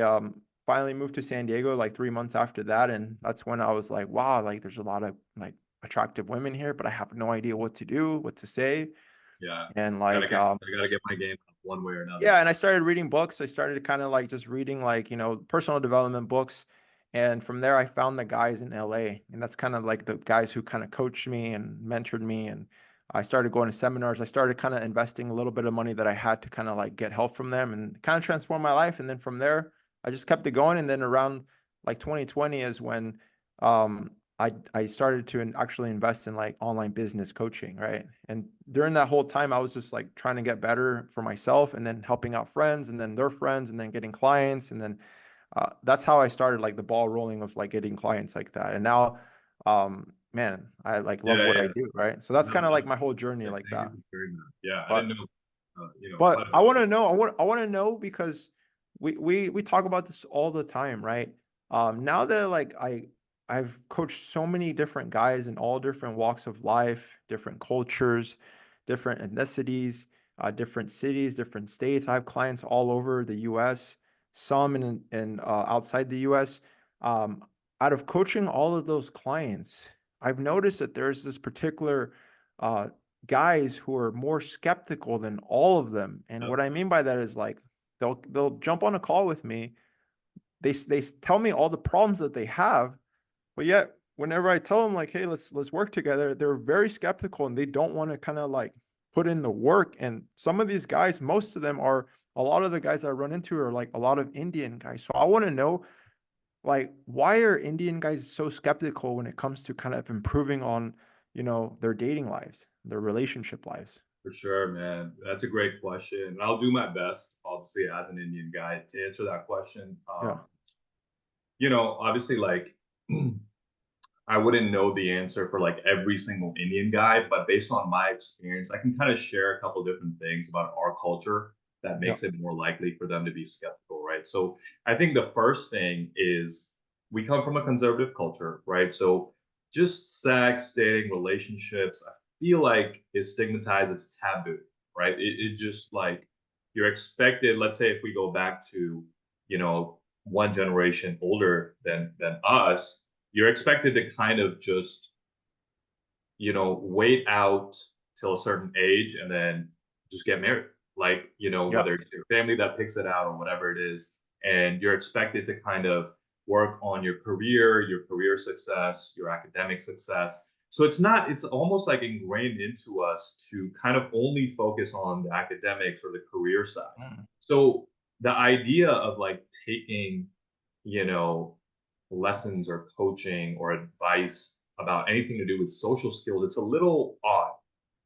finally moved to San Diego like 3 months after that. And that's when I was like, wow, like there's a lot of like attractive women here, but I have no idea what to do, what to say. yeah, And gotta like get I gotta get my game up one way or another. yeah, and I started reading books. I started kind of like just reading like, you know, personal development books. And from there, I found the guys in LA. And that's kind of like the guys who kind of coached me and mentored me. And I started going to seminars. I started kind of investing a little bit of money that I had to kind of like get help from them and kind of transform my life. And then from there, I just kept it going. And then around like 2020 is when I started to actually invest in like online business coaching, right? And during that whole time, I was just like trying to get better for myself and then helping out friends and then their friends and then getting clients. And then that's how I started like the ball rolling of like getting clients like that. And now, man, I like love Yeah, what I yeah. do, right? So that's No, kind of like that's my whole journey yeah, like thank you that. for sharing that. Yeah, I But didn't know, but quite a I bit want about to know, I want to know because we talk about this all the time, right? Now that like I've coached so many different guys in all different walks of life, different cultures, different ethnicities, different cities, different states. I have clients all over the U.S., some in outside the U.S. Um, Out of coaching all of those clients, I've noticed that there's this particular uh, guys who are more skeptical than all of them. And that. what I mean by that is like they'll jump on a call with me. They tell me all the problems that they have, but yet whenever I tell them like, hey, let's work together, they're very skeptical and they don't want to kind of like put in the work. And some of these guys, most of them are a lot of the guys I run into are like a lot of Indian guys. So I want to know like why are Indian guys so skeptical when it comes to kind of improving on, you know, their dating lives, their relationship lives? For sure, man. That's a great question. And I'll do my best, obviously, as an Indian guy, to answer that question. Yeah. Obviously, like I wouldn't know the answer for like every single Indian guy, but based on my experience, I can kind of share a couple different things about our culture that Yeah. makes it more likely for them to be skeptical, right? So I think the first thing is we come from a conservative culture, right? So just sex, dating, relationships, I feel like is stigmatized, it's taboo, right? It just like you're expected, let's say if we go back to, one generation older than us, you're expected to kind of just, wait out till a certain age and then just get married. Like, Yeah. whether it's your family that picks it out or whatever it is, and you're expected to kind of work on your career success, your academic success. So it's almost like ingrained into us to kind of only focus on the academics or the career side. Mm. So the idea of like taking, you know, lessons or coaching or advice about anything to do with social skills, it's a little odd,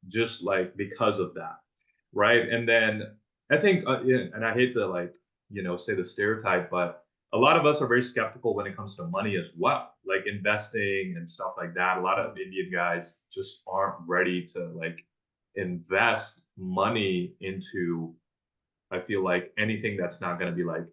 just like because of that, right? And then I think, yeah, and I hate to like, say the stereotype, but a lot of us are very skeptical when it comes to money as well, like investing and stuff like that. A lot of Indian guys just aren't ready to like invest money into, I feel like anything that's not going to be like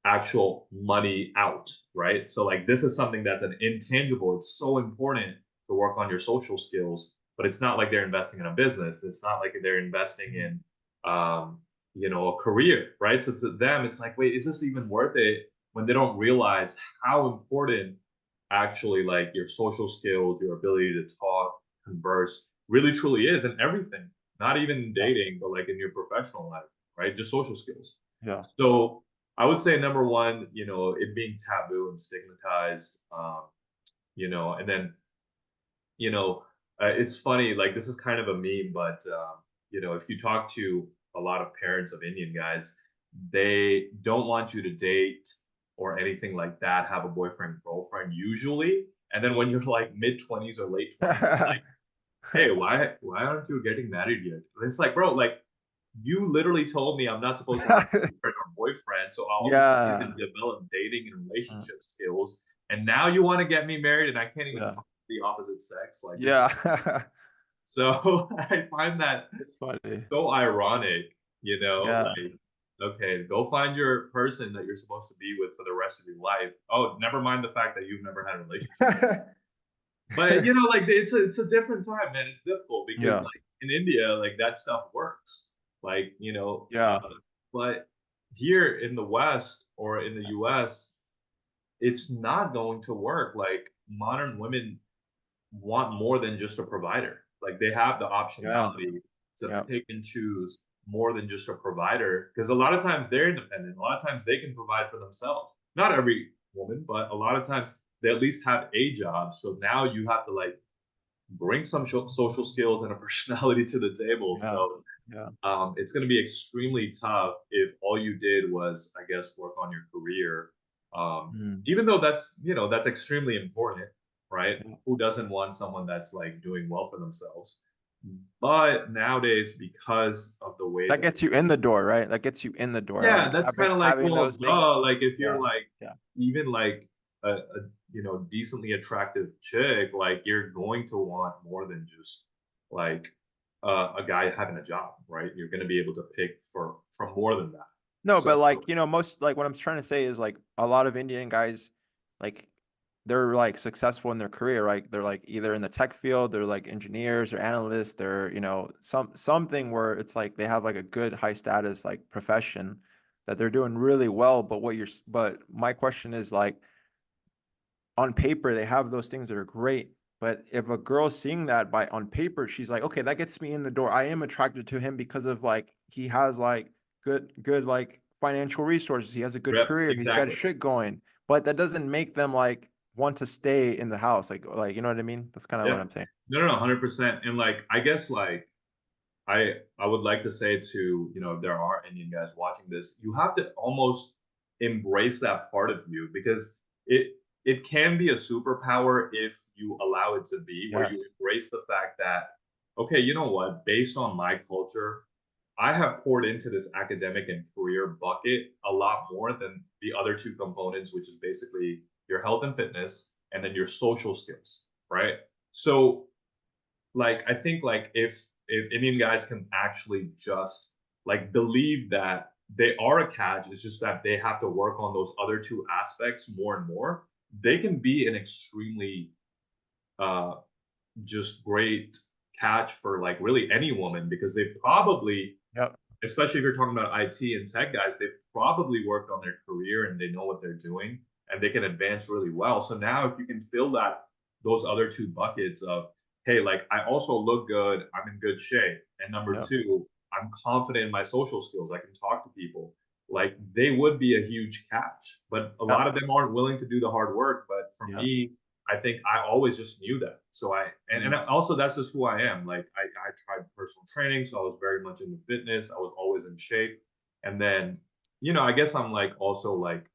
actual money out, right? So like this is something that's an intangible. It's so important to work on your social skills, but it's not like they're investing in a business. It's not like they're investing in a career, right? So to them, it's like, wait, is this even worth it when they don't realize how important actually like your social skills, your ability to talk, converse really truly is in everything, not even in Yeah. dating, but like in your professional life, right? Just social skills. Yeah. So I would say number one, it being taboo and stigmatized, and then, it's funny, like this is kind of a meme, but, if you talk to a lot of parents of Indian guys, they don't want you to date or anything like that, have a boyfriend, girlfriend usually. And then when you're like mid 20s or late 20s, like, hey, why aren't you getting married yet? And it's like, bro, like you literally told me I'm not supposed to have a girlfriend or boyfriend, so all of a sudden you Yeah. can develop dating and Mm. relationship skills, and now you want to get me married, and I can't even Yeah. talk to the opposite sex. Like this is Yeah. so I find that It's funny. so ironic, Yeah. like okay, go find your person that you're supposed to be with for the rest of your life. Oh, never mind the fact that you've never had a relationship. But like it's a different time, man. It's difficult because Yeah. like in India, like that stuff works. Like, Yeah. but here in the West or in the US, it's not going to work. Like modern women want more than just a provider. Like they have the Yeah. optionality to Yeah. pick and choose more than just a provider. Because a lot of times they're independent. A lot of times they can provide for themselves. Not every woman, but a lot of times they at least have a job. So now you have to like bring some social skills and a personality to the table. Yeah. So Yeah. it's going to be extremely tough if all you did was, I guess, work on your career. Mm. Even though that's extremely important, right? Yeah. Who doesn't want someone that's like doing well for themselves? But nowadays, because of the way That that gets you in the door, right? That gets you in the door. yeah, Like that's kind of like, having well, those duh. things. Like if you're Yeah. like Yeah. even like decently attractive chick, like you're going to want more than just like a guy having a job, right? You're going to be able to pick from more than that. No, So but like, most like what I'm trying to say is like a lot of Indian guys, like they're like successful in their career, right? They're like either in the tech field, they're like engineers or analysts, they're, something where it's like they have like a good high status like profession that they're doing really well. But my question is like on paper they have those things that are great, but if a girl's seeing that by on paper, she's like, okay, that gets me in the door. I am attracted to him because of like he has like good like financial resources. He has a good yeah, career. He's got exactly. shit going. But that doesn't make them like want to stay in the house. Like you know what I mean? That's kind of what Yeah. I'm saying. No, 100%. And like, I guess like I would like to say to, if there are Indian guys watching this, you have to almost embrace that part of you because it it can be a superpower if you allow it to be, where you Yes. embrace the fact that okay, you know what? Based on my culture, I have poured into this academic and career bucket a lot more than the other two components, which is basically your health and fitness and then your social skills, right? So like I think like if Indian guys can actually just like believe that they are a catch, it's just that they have to work on those other two aspects more and more, they can be an extremely uh just great catch for like really any woman because they probably, Yep. especially if you're talking about IT and tech guys, they've probably worked on their career and they know what they're doing and they can advance really well. So now if you can fill that those other two buckets of, hey, like I also look good, I'm in good shape. And number Yep. two, I'm confident in my social skills. I can talk to people. Like they would be a huge catch. But a lot Yep. of them aren't willing to do the hard work. But for Yep. me, I think I always just knew that. So and Mm. also that's just who I am. Like I tried personal training, so I was very much into fitness. I was always in shape. And then, I guess I'm like also like,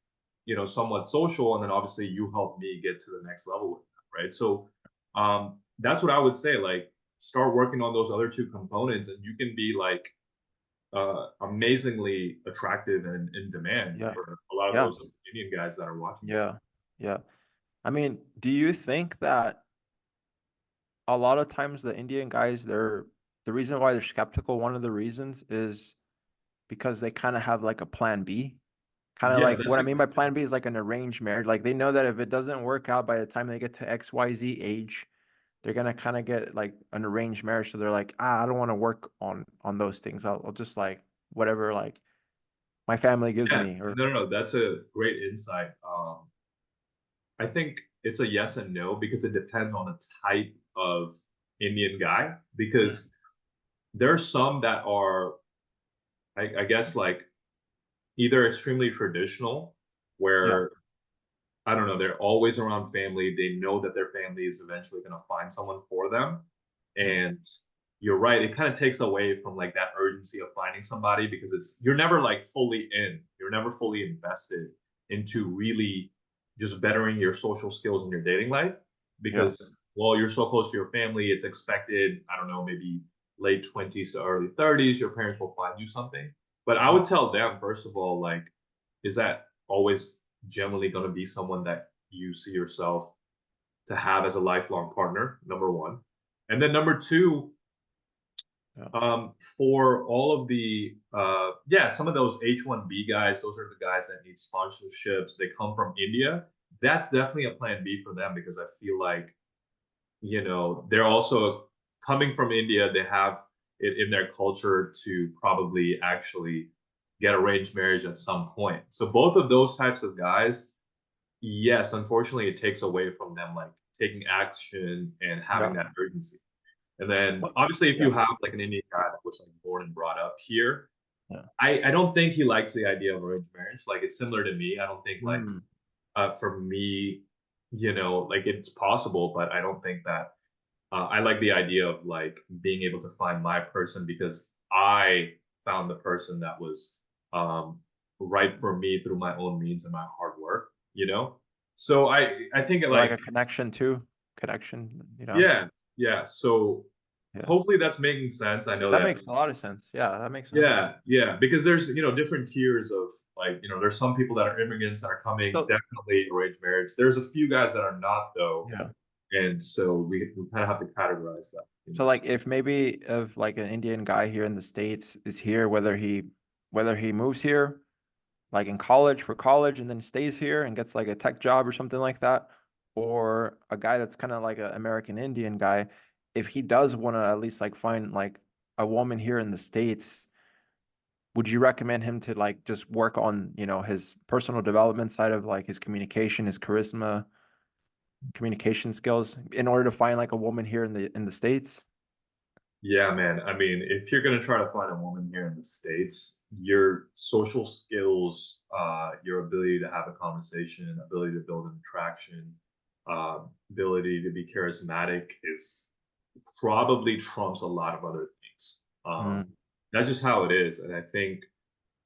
somewhat social. And then obviously you helped me get to the next level with that, right? So that's what I would say. Like start working on those other two components and you can be like amazingly attractive and in demand Yeah. for a lot of Yeah. those Indian guys that are watching. Yeah. Yeah. I mean, do you think that a lot of times the Indian guys, the reason why they're skeptical, one of the reasons is because they kind of have like a plan B. Kind of Yeah, like that's what I a mean by plan B is like an arranged marriage. Like they know that if it doesn't work out by the time they get to XYZ age, they're gonna kind of get like an arranged marriage. So they're like, I don't want to work on those things. I'll just like whatever like my family gives yeah. me or No. That's a great insight. I think it's a yes and no because it depends on the type of Indian guy. Mm. Because there's some that are, I guess, like either extremely traditional, Yeah. where I don't know, they're always around family. They know that their family is eventually going to find someone for them. Mm. And you're right, it kind of takes away from like that urgency of finding somebody because you're never like fully in, you're never fully invested into really just bettering your social skills in your dating life Yeah. because while you're so close to your family, it's expected, I don't know, maybe late 20s to early 30s, your parents will find you something. But I Yeah. would tell them, first of all, like, is that always generally going to be someone that you see yourself to have as a lifelong partner, number one. And then number two, Yeah. for all of the, some of those H-1B guys, those are the guys that need sponsorships. They come from India. That's definitely a plan B for them because I feel like, they're also coming from India. They have it in their culture to probably actually get arranged marriage at some point. So both of those types of guys, yes, unfortunately, it takes away from them like taking action and having Yeah. that urgency. And then What? obviously, if Yeah. you have like an Indian guy that was like born and brought up here, Yeah. I don't think he likes the idea of arranged marriage. Like it's similar to me. I don't think like Mm. for me, like it's possible, but I don't think that I like the idea of like being able to find my person because I found the person that was um, right for me through my own means and my hard work. So I think Or like like a connection too. Connection. yeah, yeah. So Yeah. hopefully that's making sense. I know That that makes a lot of sense. Yeah, that makes 100%. yeah, because there's different tiers of like there's some people that are immigrants that are coming So definitely arranged marriage. There's a few guys that are not though, yeah. and so we kind of have to categorize that. So like if like an Indian guy here in the States is here, whether he moves here like in college for college and then stays here and gets like a tech job or something like that, or a guy that's kind of like an American Indian guy, if he does want to at least like find like a woman here in the States, would you recommend him to like just work on, his personal development side of like his communication, his charisma, communication skills in order to find like a woman here in the States? Yeah, man. I mean, if you're gonna try to find a woman here in the States, your social skills, your ability to have a conversation, ability to build an attraction, ability to be charismatic is probably trumps a lot of other things. Mm. That's just how it is, and I think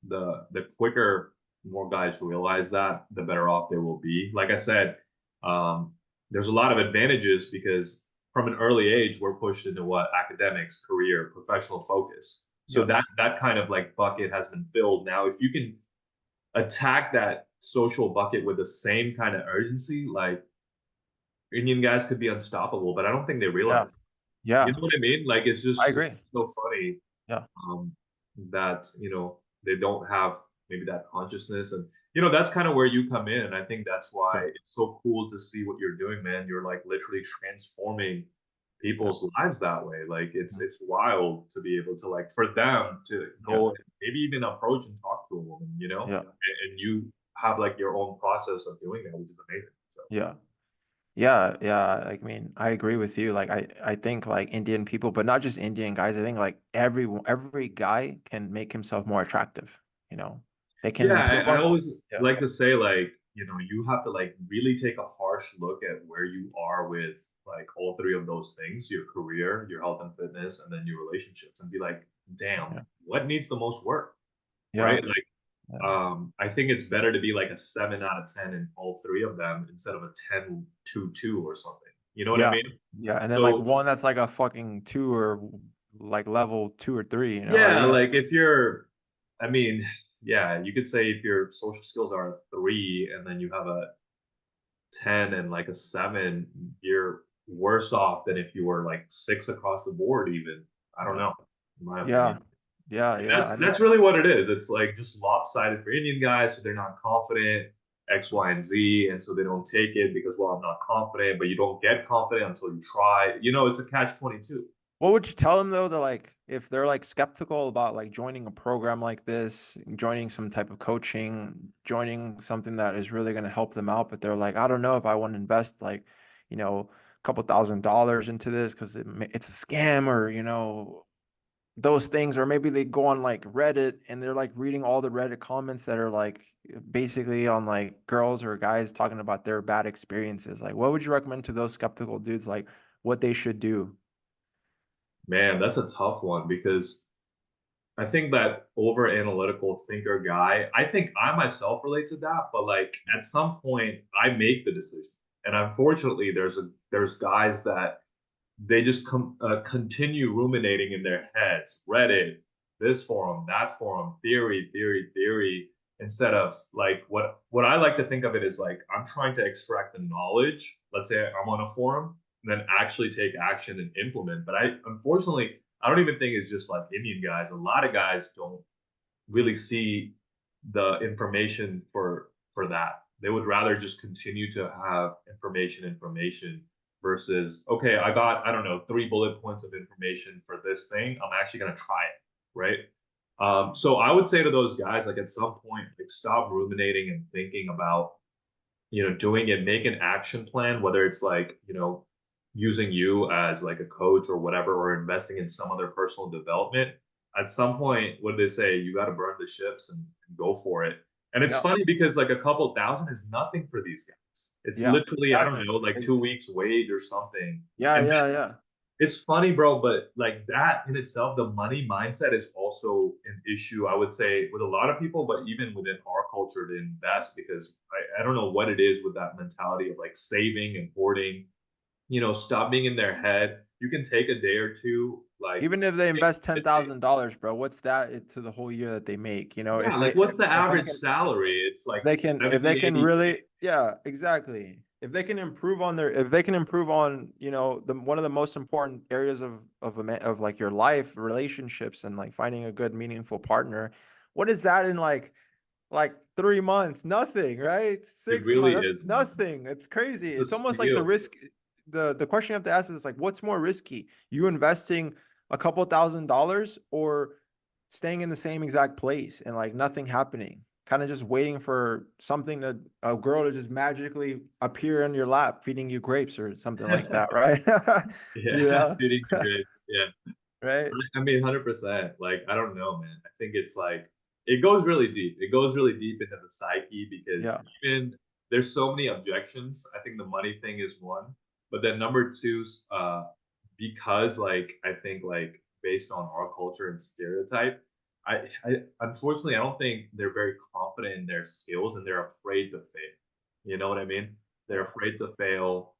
the quicker more guys realize that, the better off they will be. Like I said, um, there's a lot of advantages because from an early age, we're pushed into what academics, career, professional focus. So Yep. that kind of like bucket has been filled. Now, if you can attack that social bucket with the same kind of urgency, like Indian guys could be unstoppable, but I don't think they Yeah. realize. You know Yeah. what I mean? Like I it's agree. so funny Yeah. um, that they don't have maybe that consciousness, and that's kind of where you come in. And I think that's why Yeah. it's so cool to see what you're doing, man. You're like literally transforming Yeah. people's lives that way. Like it's Mhm. it's wild to be able to like for them to Yeah. go and maybe even approach and talk to a woman, Yeah. and you have like your own process of doing that, which is amazing. So. Yeah. Yeah, yeah. Like, I mean, I agree with you. Like, I think like Indian people, but not just Indian guys. I think like every guy can make himself more attractive. You know, they can Yeah, improve I on. always Yeah, like to say like, you have to like really take a harsh look at where you are with like all three of those things, your career, your health and fitness, and then your relationships, and be like, damn, yeah, what needs the most work, yeah, right? Like, yeah, I think it's better to be like a 7 out of 10 in all three of them instead of a 10-2-2 or something. You know what I yeah, mean? yeah. And then like So one that's like a fucking two or like level 2 or 3. You know, like yeah, you know, like if you're, I mean, yeah, you could say if your social skills are a 3 and then you have a 10 and like a 7, you're worse off than if you were like 6 across the board, even. I don't yeah, know, in my yeah, opinion. yeah, And yeah. that's And then that's really what it is. It's like just lopsided for Indian guys, so they're not confident, X, Y, and Z, and so they don't take it because, well, I'm not confident, but you don't get confident until you try. It's a catch 22. what would you tell them though, that like if they're like skeptical about like joining a program like this, joining some type of coaching, joining something that is really going to help them out, but they're like, I don't know if I want to invest like, a couple $1,000 into this because it's a scam, or those things, or maybe they go on like Reddit and they're like reading all the Reddit comments that are like basically on like girls or guys talking about their bad experiences. Like, what would you recommend to those skeptical dudes, like what they should do? Man, that's a tough one because I think that over analytical thinker guy, I think I myself relate to that, but like at some point I make the decision. And unfortunately, there's guys that they just continue ruminating in their heads, Reddit, this forum, that forum, theory, theory, theory, instead of like what I like to think of it is like I'm trying to extract the knowledge. Let's say I'm on a forum and then actually take action and implement. But unfortunately, I don't even think it's just like Indian guys. A lot of guys don't really see the information for that. They would rather just continue to have information versus, okay, I got, I don't know, 3 bullet points of information for this thing. I'm actually going to try it, right? So I would say to those guys, like at some point, like stop ruminating and thinking about, doing it, make an action plan, whether it's like, using you as like a coach or whatever, or investing in some other personal development. At some point, what do they say? You got to burn the ships and go for it. And it's Yeah. funny because like a couple thousand is nothing for these guys. It's Yeah, literally, I don't exactly. know, like 2 weeks wage or something. Yeah, And yeah, yeah. it's funny, bro, but like that in itself, the money mindset is also an issue, I would say, with a lot of people, but even within our culture to invest because I don't know what it is with that mentality of like saving and hoarding, stop being in their head. You can take a day or two, like, Even if they invest ten meditate. thousand dollars, bro, what's that to the whole year that they make? Yeah, If like what's the they average can salary? It's if like they can if they 70, can 80K. really, yeah, exactly. If they can improve on, the one of the most important areas of like your life, relationships, and like finding a good meaningful partner, what is that in like 3 months? Nothing, right? It 6 months, really that's is, man. nothing. It's crazy. It's a It's almost like the steal. risk. The question you have to ask is like, what's more risky? You investing a couple $1,000, or staying in the same exact place and like nothing happening, kind of just waiting for a girl to just magically appear in your lap feeding you grapes or something like that, right? you Yeah, know feeding the grapes. Yeah. right. I mean, 100%. Like, I don't know, man. I think it's like, it goes really deep. It goes really deep into the psyche because Yeah, even there's so many objections. I think the money thing is one. But then number two, because like, I think like based on our culture and stereotype, I unfortunately, I don't think they're very confident in their skills and they're afraid to fail. You know what I mean? They're yeah, afraid to fail.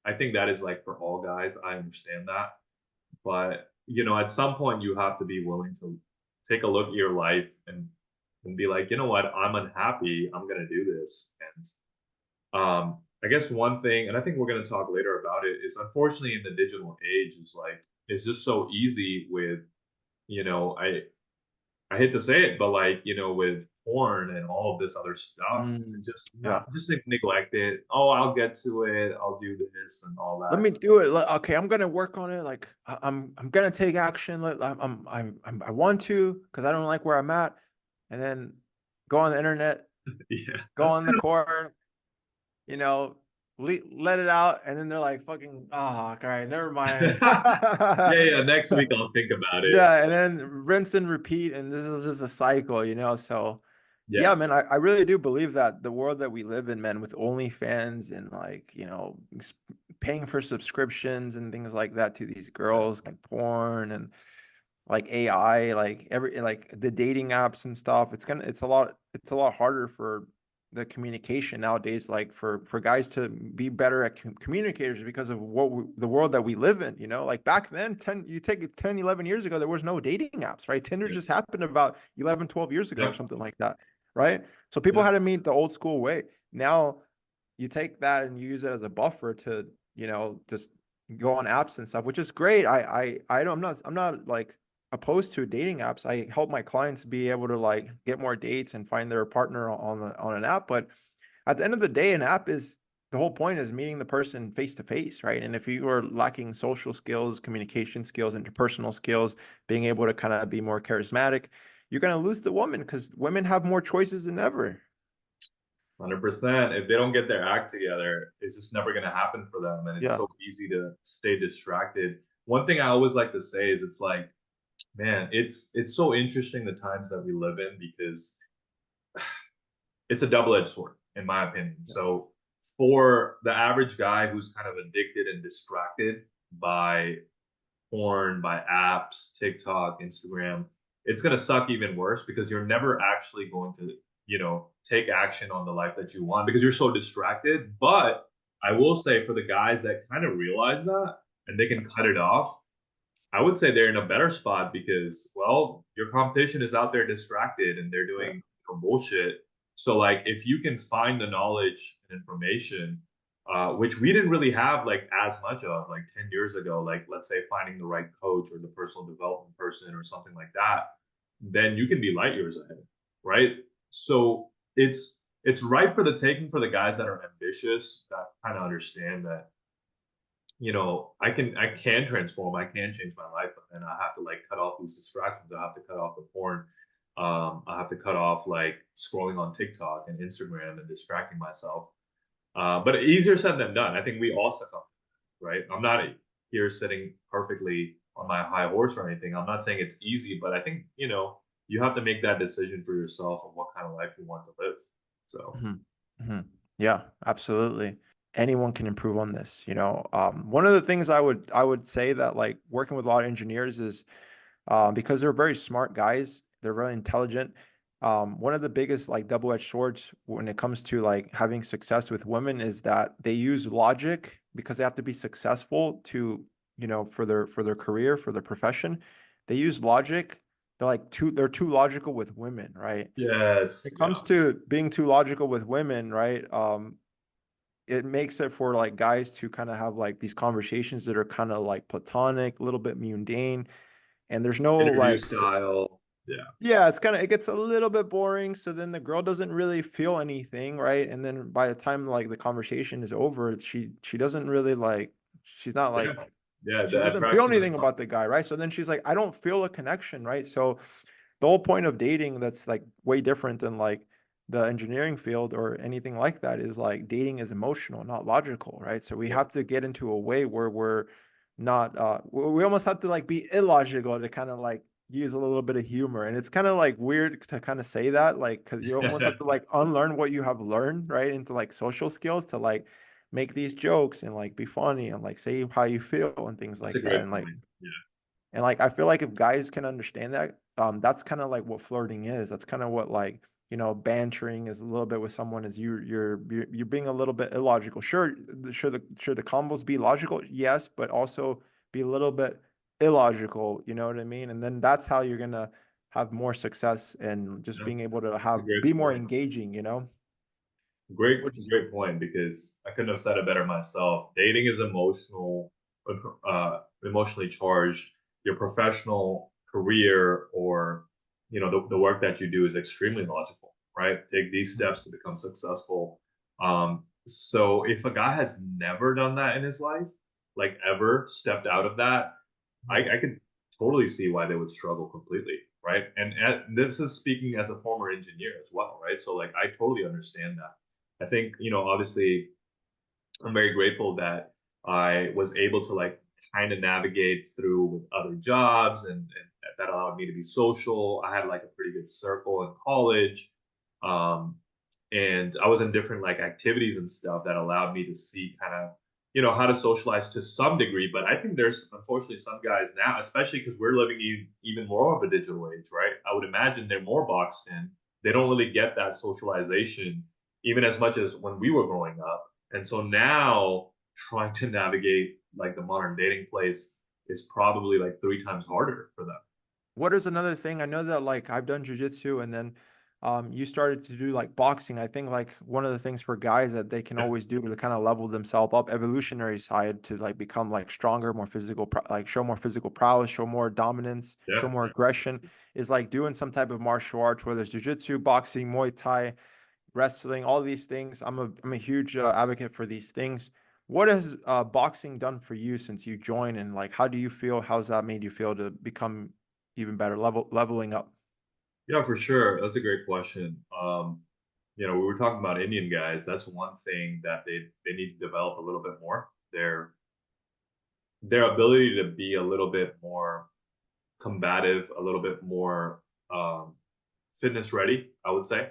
I think that is like for all guys. I understand that. But, you know, at some point you have to be willing to take a look at your life and be like, you know what, I'm unhappy. I'm gonna do this. And I guess one thing, and I think we're gonna talk later about it, is unfortunately in the digital age is like it's just so easy with, you know, I hate to say it, but like, you know, with porn and all of this other stuff to Mm, just yeah. not just like neglect it. Oh, I'll get to it. I'll do this and all Let that. me do it. Okay, I'm gonna work on it. Like I'm gonna take action. I want to because I don't like where I'm at, and then go on the internet, Yeah. go on the court, you know, let it out, and then they're like, "Fucking, all right, never mind." Yeah, yeah. Next week I'll think about it. Yeah, and then rinse and repeat, and this is just a cycle, you know. So, yeah, Yeah. man, I really do believe that the world that we live in, man, with OnlyFans and like, you know, paying for subscriptions and things like that to these girls, like porn and like AI, like the dating apps and stuff. It's a lot harder for the communication nowadays, like for guys to be better at communicators because of the world that we live in, you know. Like back then, 10 you take it 10, 11 years ago, there was no dating apps, right? Tinder Yeah. just happened about 11, 12 years ago or Yeah. something like that, right? So people Yeah. had to meet the old school way. Now you take that and you use it as a buffer to, you know, just go on apps and stuff, which is great. I don't, I'm not like opposed to dating apps. I help my clients be able to like get more dates and find their partner on an app. But at the end of the day, an app is the whole point is meeting the person face to face, right? And if you are lacking social skills, communication skills, interpersonal skills, being able to kind of be more charismatic, you're going to lose the woman because women have more choices than ever. 100%. If they don't get their act together, it's just never going to happen for them. And it's Yeah. so easy to stay distracted. One thing I always like to say is it's like, man, it's so interesting the times that we live in because it's a double-edged sword, in my opinion. Yeah. So for the average guy who's kind of addicted and distracted by porn, by apps, TikTok, Instagram, it's going to suck even worse because you're never actually going to, you know, take action on the life that you want because you're so distracted. But I will say for the guys that kind of realize that and they Yeah. can cut it off, I would say they're in a better spot because, well, your competition is out there distracted and they're Yeah. doing, you know, bullshit. So, like, if you can find the knowledge and information, which we didn't really have like as much of like 10 years ago, like let's say finding the right coach or the personal development person or something like that, then you can be light years ahead, right? So it's right for the taking for the guys that are ambitious that kind of understand that, you know, I can transform, I can change my life, but then I have to like cut off these distractions. I have to cut off the porn. I have to cut off like scrolling on TikTok and Instagram and distracting myself. But easier said than done. I think we all succumb, right? I'm not here sitting perfectly on my high horse or anything. I'm not saying it's easy, but I think, you know, you have to make that decision for yourself of what kind of life you want to live. So, Mhm. Mhm. Yeah, absolutely. Anyone can improve on this, you know. One of the things I would say that like working with a lot of engineers is because they're very smart guys, they're very intelligent. One of the biggest like double-edged swords when it comes to like having success with women is that they use logic because they have to be successful to, you know, for their career, for their profession. They use logic. They're too logical with women, right? yes, It yeah, comes to being too logical with women, right? It makes it for like guys to kind of have like these conversations that are kind of like platonic, a little bit mundane, and there's no interview like, style. Yeah, yeah, it gets a little bit boring. So then the girl doesn't really feel anything, right? And then by the time like the conversation is over, she doesn't really like, she's not yeah, like, yeah. she The doesn't feel attraction is anything not. about the guy, right? So then she's like, I don't feel a connection, right? So the whole point of dating that's like way different than like the engineering field or anything like that is like dating is emotional, not logical, right? So we Yeah, have to get into a way where we're not we almost have to like be illogical to kind of like use a little bit of humor. And it's kind of like weird to kind of say that, like, because you almost have to like unlearn what you have learned, right, into like social skills to like make these jokes and like be funny and like say how you feel and things that's a like that. great point. Yeah, And like I feel like if guys can understand that, that's kind of like what flirting is. That's kind of what like bantering is a little bit with someone is you're being a little bit illogical. Sure, should the combos be logical? Yes, but also be a little bit illogical, you know what I mean? And then that's how you're gonna have more success and just Yeah, being able to it's a great be more story. engaging, Great, which is great point because I couldn't have said it better myself. Dating is emotionally charged. Your professional career or the work that you do is extremely logical, right? Take these steps to become successful. So if a guy has never done that in his life, like ever stepped out of that, I could totally see why they would struggle completely, right? And this is speaking as a former engineer as well, right? So like I totally understand that. I think, obviously I'm very grateful that I was able to like kind of navigate through with other jobs and that allowed me to be social. I had like a pretty good circle in college. Um, and I was in different like activities and stuff that allowed me to see kind of, how to socialize to some degree. But I think there's unfortunately some guys now, especially because we're living in even more of a digital age, right? I would imagine they're more boxed in. They don't really get that socialization even as much as when we were growing up. And so now trying to navigate like the modern dating place is probably like three times harder for them. What is another thing? I know that like I've done jujitsu and then you started to do like boxing. I think like one of the things for guys that they can Yeah, always do to kind of level themselves up, evolutionary side to like become like stronger, more physical, like show more physical prowess, show more dominance, show yeah, more aggression, is like doing some type of martial arts, whether it's jujitsu, boxing, Muay Thai, wrestling, all these things. I'm a huge advocate for these things. What has boxing done for you since you joined, and like how do you feel? How's that made you feel to become even better, leveling up? yeah, for sure. That's a great question. We were talking about Indian guys. That's one thing that they need to develop a little bit more. Their ability to be a little bit more combative, a little bit more fitness ready, I would say.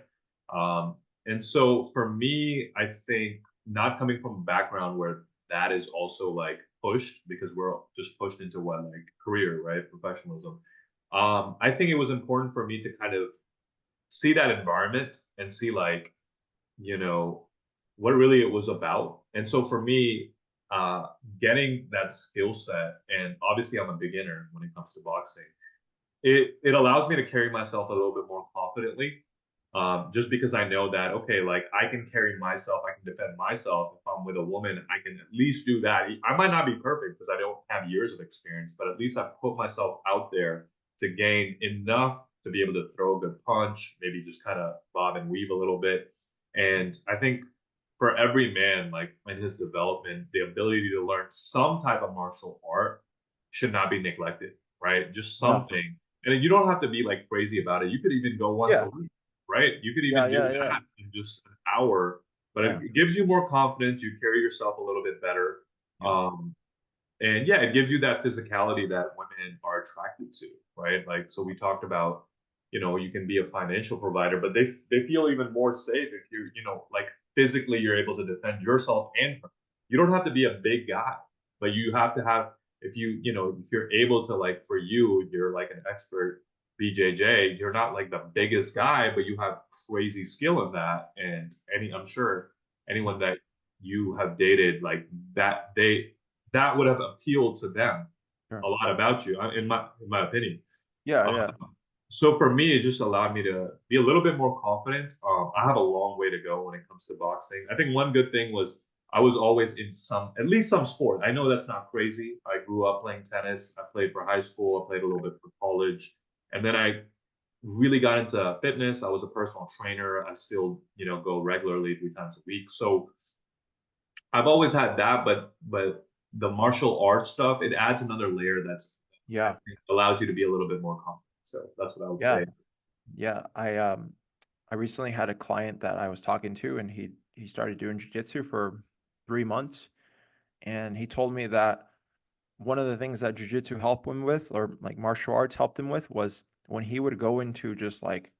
Um, and so for me, I think not coming from a background where that is also like pushed because we're just pushed into what like career, right? Professionalism. I think it was important for me to kind of see that environment and see like, you know, what really it was about. And so for me, uh, getting that skill set, and obviously I'm a beginner when it comes to boxing, it allows me to carry myself a little bit more confidently. Just because I know that okay, like I can carry myself, I can defend myself. If I'm with a woman, I can at least do that. I might not be perfect because I don't have years of experience, but at least I've put myself out there to gain enough to be able to throw a good punch, maybe just kind of bob and weave a little bit. And I think for every man, like in his development, the ability to learn some type of martial art should not be neglected, right? Just Yeah, something. And you don't have to be like crazy about it. You could even go once a yeah, week, right? You could yeah, even do yeah, yeah, that in just an hour, but yeah, it gives you more confidence. You carry yourself a little bit better. yeah, Um, and yeah, it gives you that physicality that women are attracted to, right? Like, so we talked about, you can be a financial provider, but they feel even more safe if like physically you're able to defend yourself and her. You don't have to be a big guy, but you have to have if you're able to like for you, you're like an expert BJJ, you're not like the biggest guy, but you have crazy skill in that. And I'm sure yeah, anyone that you have dated like that would have appealed to them sure. a lot about you, in my opinion. Yeah, yeah, Um, so for me, it just allowed me to be a little bit more confident. I have a long way to go when it comes to boxing. I think one good thing was I was always in at least some sport. I know that's not crazy. I grew up playing tennis. I played for high school. I played a little bit for college, and then I really got into fitness. I was a personal trainer. I still, go regularly 3 times a week. So I've always had that, but the martial arts stuff, it adds another layer that's I yeah, think allows you to be a little bit more confident. So that's what I would yeah, say. yeah. I recently had a client that I was talking to, and he started doing jujitsu for 3 months, and he told me that one of the things that jujitsu helped him with, or like martial arts helped him with, was when he would go into just like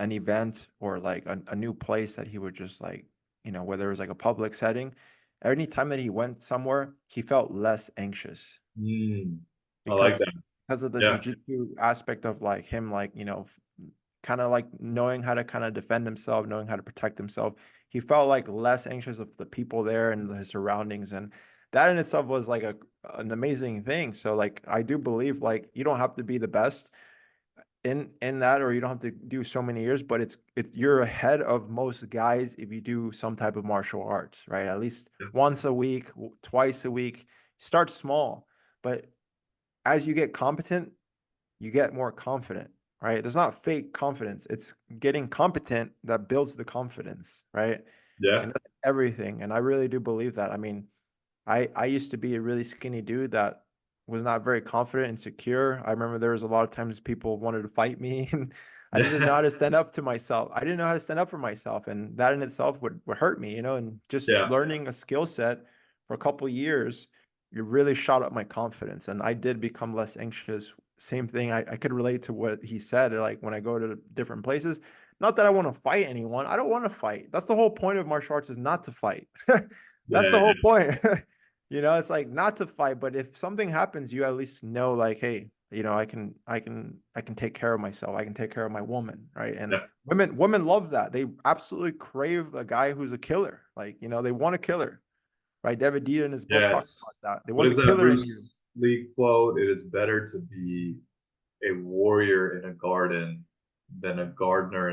an event or like a new place that he would just like, whether it was like a public setting, any time that he went somewhere, he felt less anxious Mm, I like because that. because of the Yeah, jujitsu aspect of like him, like, kind of like knowing how to kind of defend himself, knowing how to protect himself. He felt like less anxious of the people there and his surroundings. And that in itself was like an amazing thing. So like I do believe like you don't have to be the best in that, or you don't have to do so many years, but you're ahead of most guys if you do some type of martial arts, right? At least Yeah. once a week, twice a week. Start small, but as you get competent, you get more confident, right? There's not fake confidence. It's getting competent that builds the confidence, right? Yeah. And that's everything. And I really do believe that. I mean, I used to be a really skinny dude that was not very confident and secure. I remember there was a lot of times people wanted to fight me and I didn't know Yeah. how to stand up to myself. I didn't know how to stand up for myself. And that in itself would hurt me, and just Yeah. learning a skill set for a couple years, it really shot up my confidence. And I did become less anxious. Same thing. I could relate to what he said. Like when I go to different places, not that I want to fight anyone. I don't want to fight. That's the whole point of martial arts, is not to fight. That's the Yeah. whole point. It's like not to fight, but if something happens, you at least know like, hey, I can take care of myself. I can take care of my woman, right? And Yeah. women love that. They absolutely crave a guy who's a killer. Like, they want a killer, right? David Dita in his book talks Yes. about that. They What want the is that killer in you. Bruce Lee quote? It is better to be a warrior in a garden than a gardener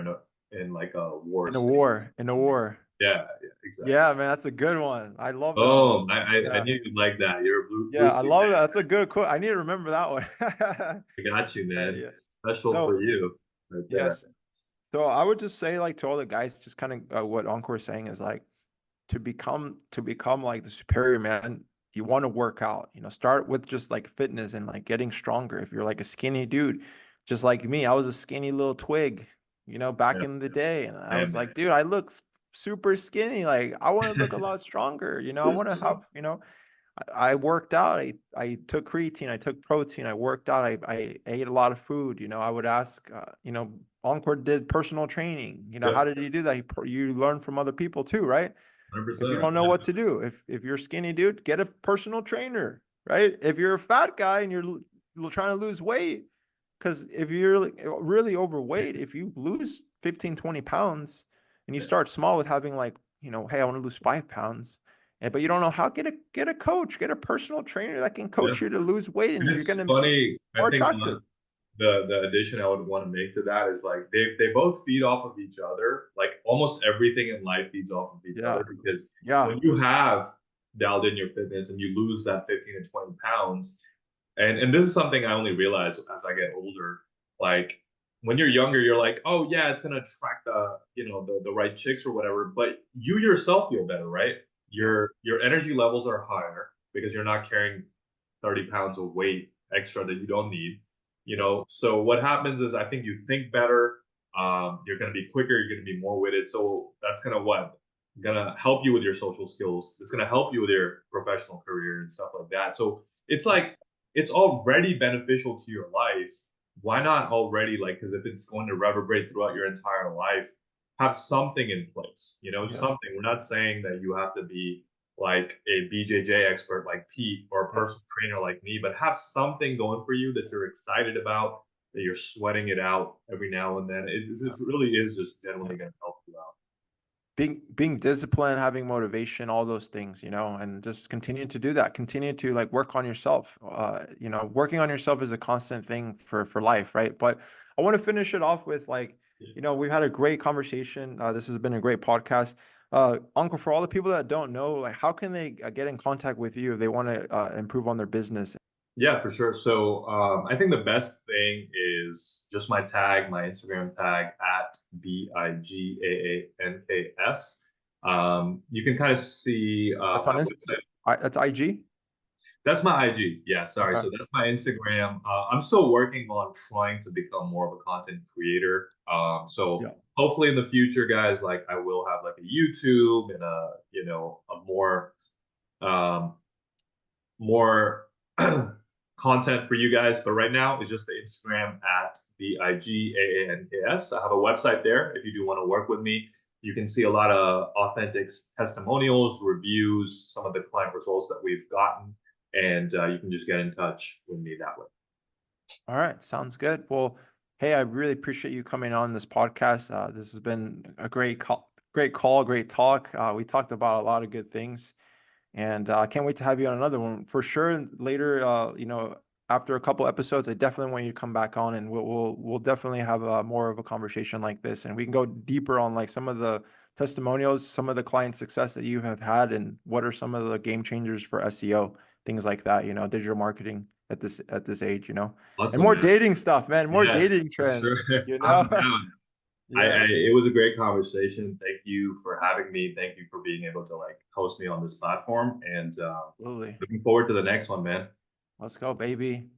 in like a war In a state. war, in a war. Yeah, yeah, exactly. Yeah, man, that's a good one. I love that one. Oh, I Yeah. knew you'd like that. You're a Yeah, Bruce I Lee love that. fan. That's a good quote. I need to remember that one. I got you, man. Yeah. Special for So, you, right there. yes. So I would just say like to all the guys, just kind of what Encore is saying is like to become like the superior man, you want to work out. Start with just like fitness and like getting stronger. If you're like a skinny dude, just like me, I was a skinny little twig, back Yeah, in the day, and I man, was like, dude, I look super skinny. Like I want to look a lot stronger. I want to have, I worked out. I took creatine. I took protein. I worked out. I ate a lot of food. I would ask, Encore did personal training. yeah, How did he do that? You learn from other people too, right? If you 100%. don't know what to do, if you're skinny dude, get a personal trainer, right? If you're a fat guy and you're trying to lose weight, because if you're like really overweight, if you lose 15, 20 pounds and you start small with having like, hey, I want to lose 5 pounds, but you don't know how, get a coach, get a personal trainer that can Yeah, coach you to lose weight, and and you're it's gonna be funny. I more think attractive. the addition I would want to make to that is like they both feed off of each other. Like almost everything in life feeds off of each other Yeah. because Yeah. when you have dialed in your fitness and you lose that 15 to 20 pounds, and this is something I only realize as I get older. Like when you're younger, you're like, oh yeah, it's gonna attract the right chicks or whatever. But you yourself feel better, right? Yeah. Your energy levels are higher because you're not carrying 30 pounds of weight extra that you don't need. Yeah. So what happens is I think you think better. You're gonna be quicker. You're gonna be more witted. So that's gonna help you with your social skills. It's gonna help you with your professional career and stuff like that. So it's Yeah. like it's already beneficial to your life. Why not already, like, because if it's going to reverberate throughout your entire life, have something in place, Yeah. something. We're not saying that you have to be like a BJJ expert like Pete or a Yeah. personal trainer like me, but have something going for you that you're excited about, that you're sweating it out every now and then. It really is just Yeah. generally going to help you out. Being disciplined, having motivation, all those things, and just continue to do that. Continue to like work on yourself. Working on yourself is a constant thing for life, right? But I want to finish it off with like, we've had a great conversation. This has been a great podcast. Uncle, for all the people that don't know, like, how can they get in contact with you if they want to improve on their business? Yeah, for sure. So I think the best thing is just my tag, my Instagram tag at BIGAANKS. You can kind of see That's on my Inst website. That's IG. That's my IG. Yeah, sorry. Okay. So that's my Instagram. I'm still working on trying to become more of a content creator. So Yeah. hopefully in the future, guys, like I will have like a YouTube and a um, more content for you guys. But right now, it's just the Instagram at BIGAANKS. I have a website there if you do want to work with me. You can see a lot of authentic testimonials, reviews, some of the client results that we've gotten, and you can just get in touch with me that way. All right. Sounds good. Well, Hey, I really appreciate you coming on this podcast. This has been a great call, great talk. We talked about a lot of good things. And I can't wait to have you on another one for sure later. After a couple episodes, I definitely want you to come back on, and we'll definitely have more of a conversation like this, and we can go deeper on like some of the testimonials, some of the client success that you have had, and what are some of the game changers for SEO, things like that. Digital marketing at this age. And Awesome, more man. dating stuff, man. More Yes, dating for sure. trends. I'm down. Yeah, It was a great conversation. Thank you for having me. Thank you for being able to like host me on this platform, and absolutely. looking forward to the next one, man. Let's go, baby.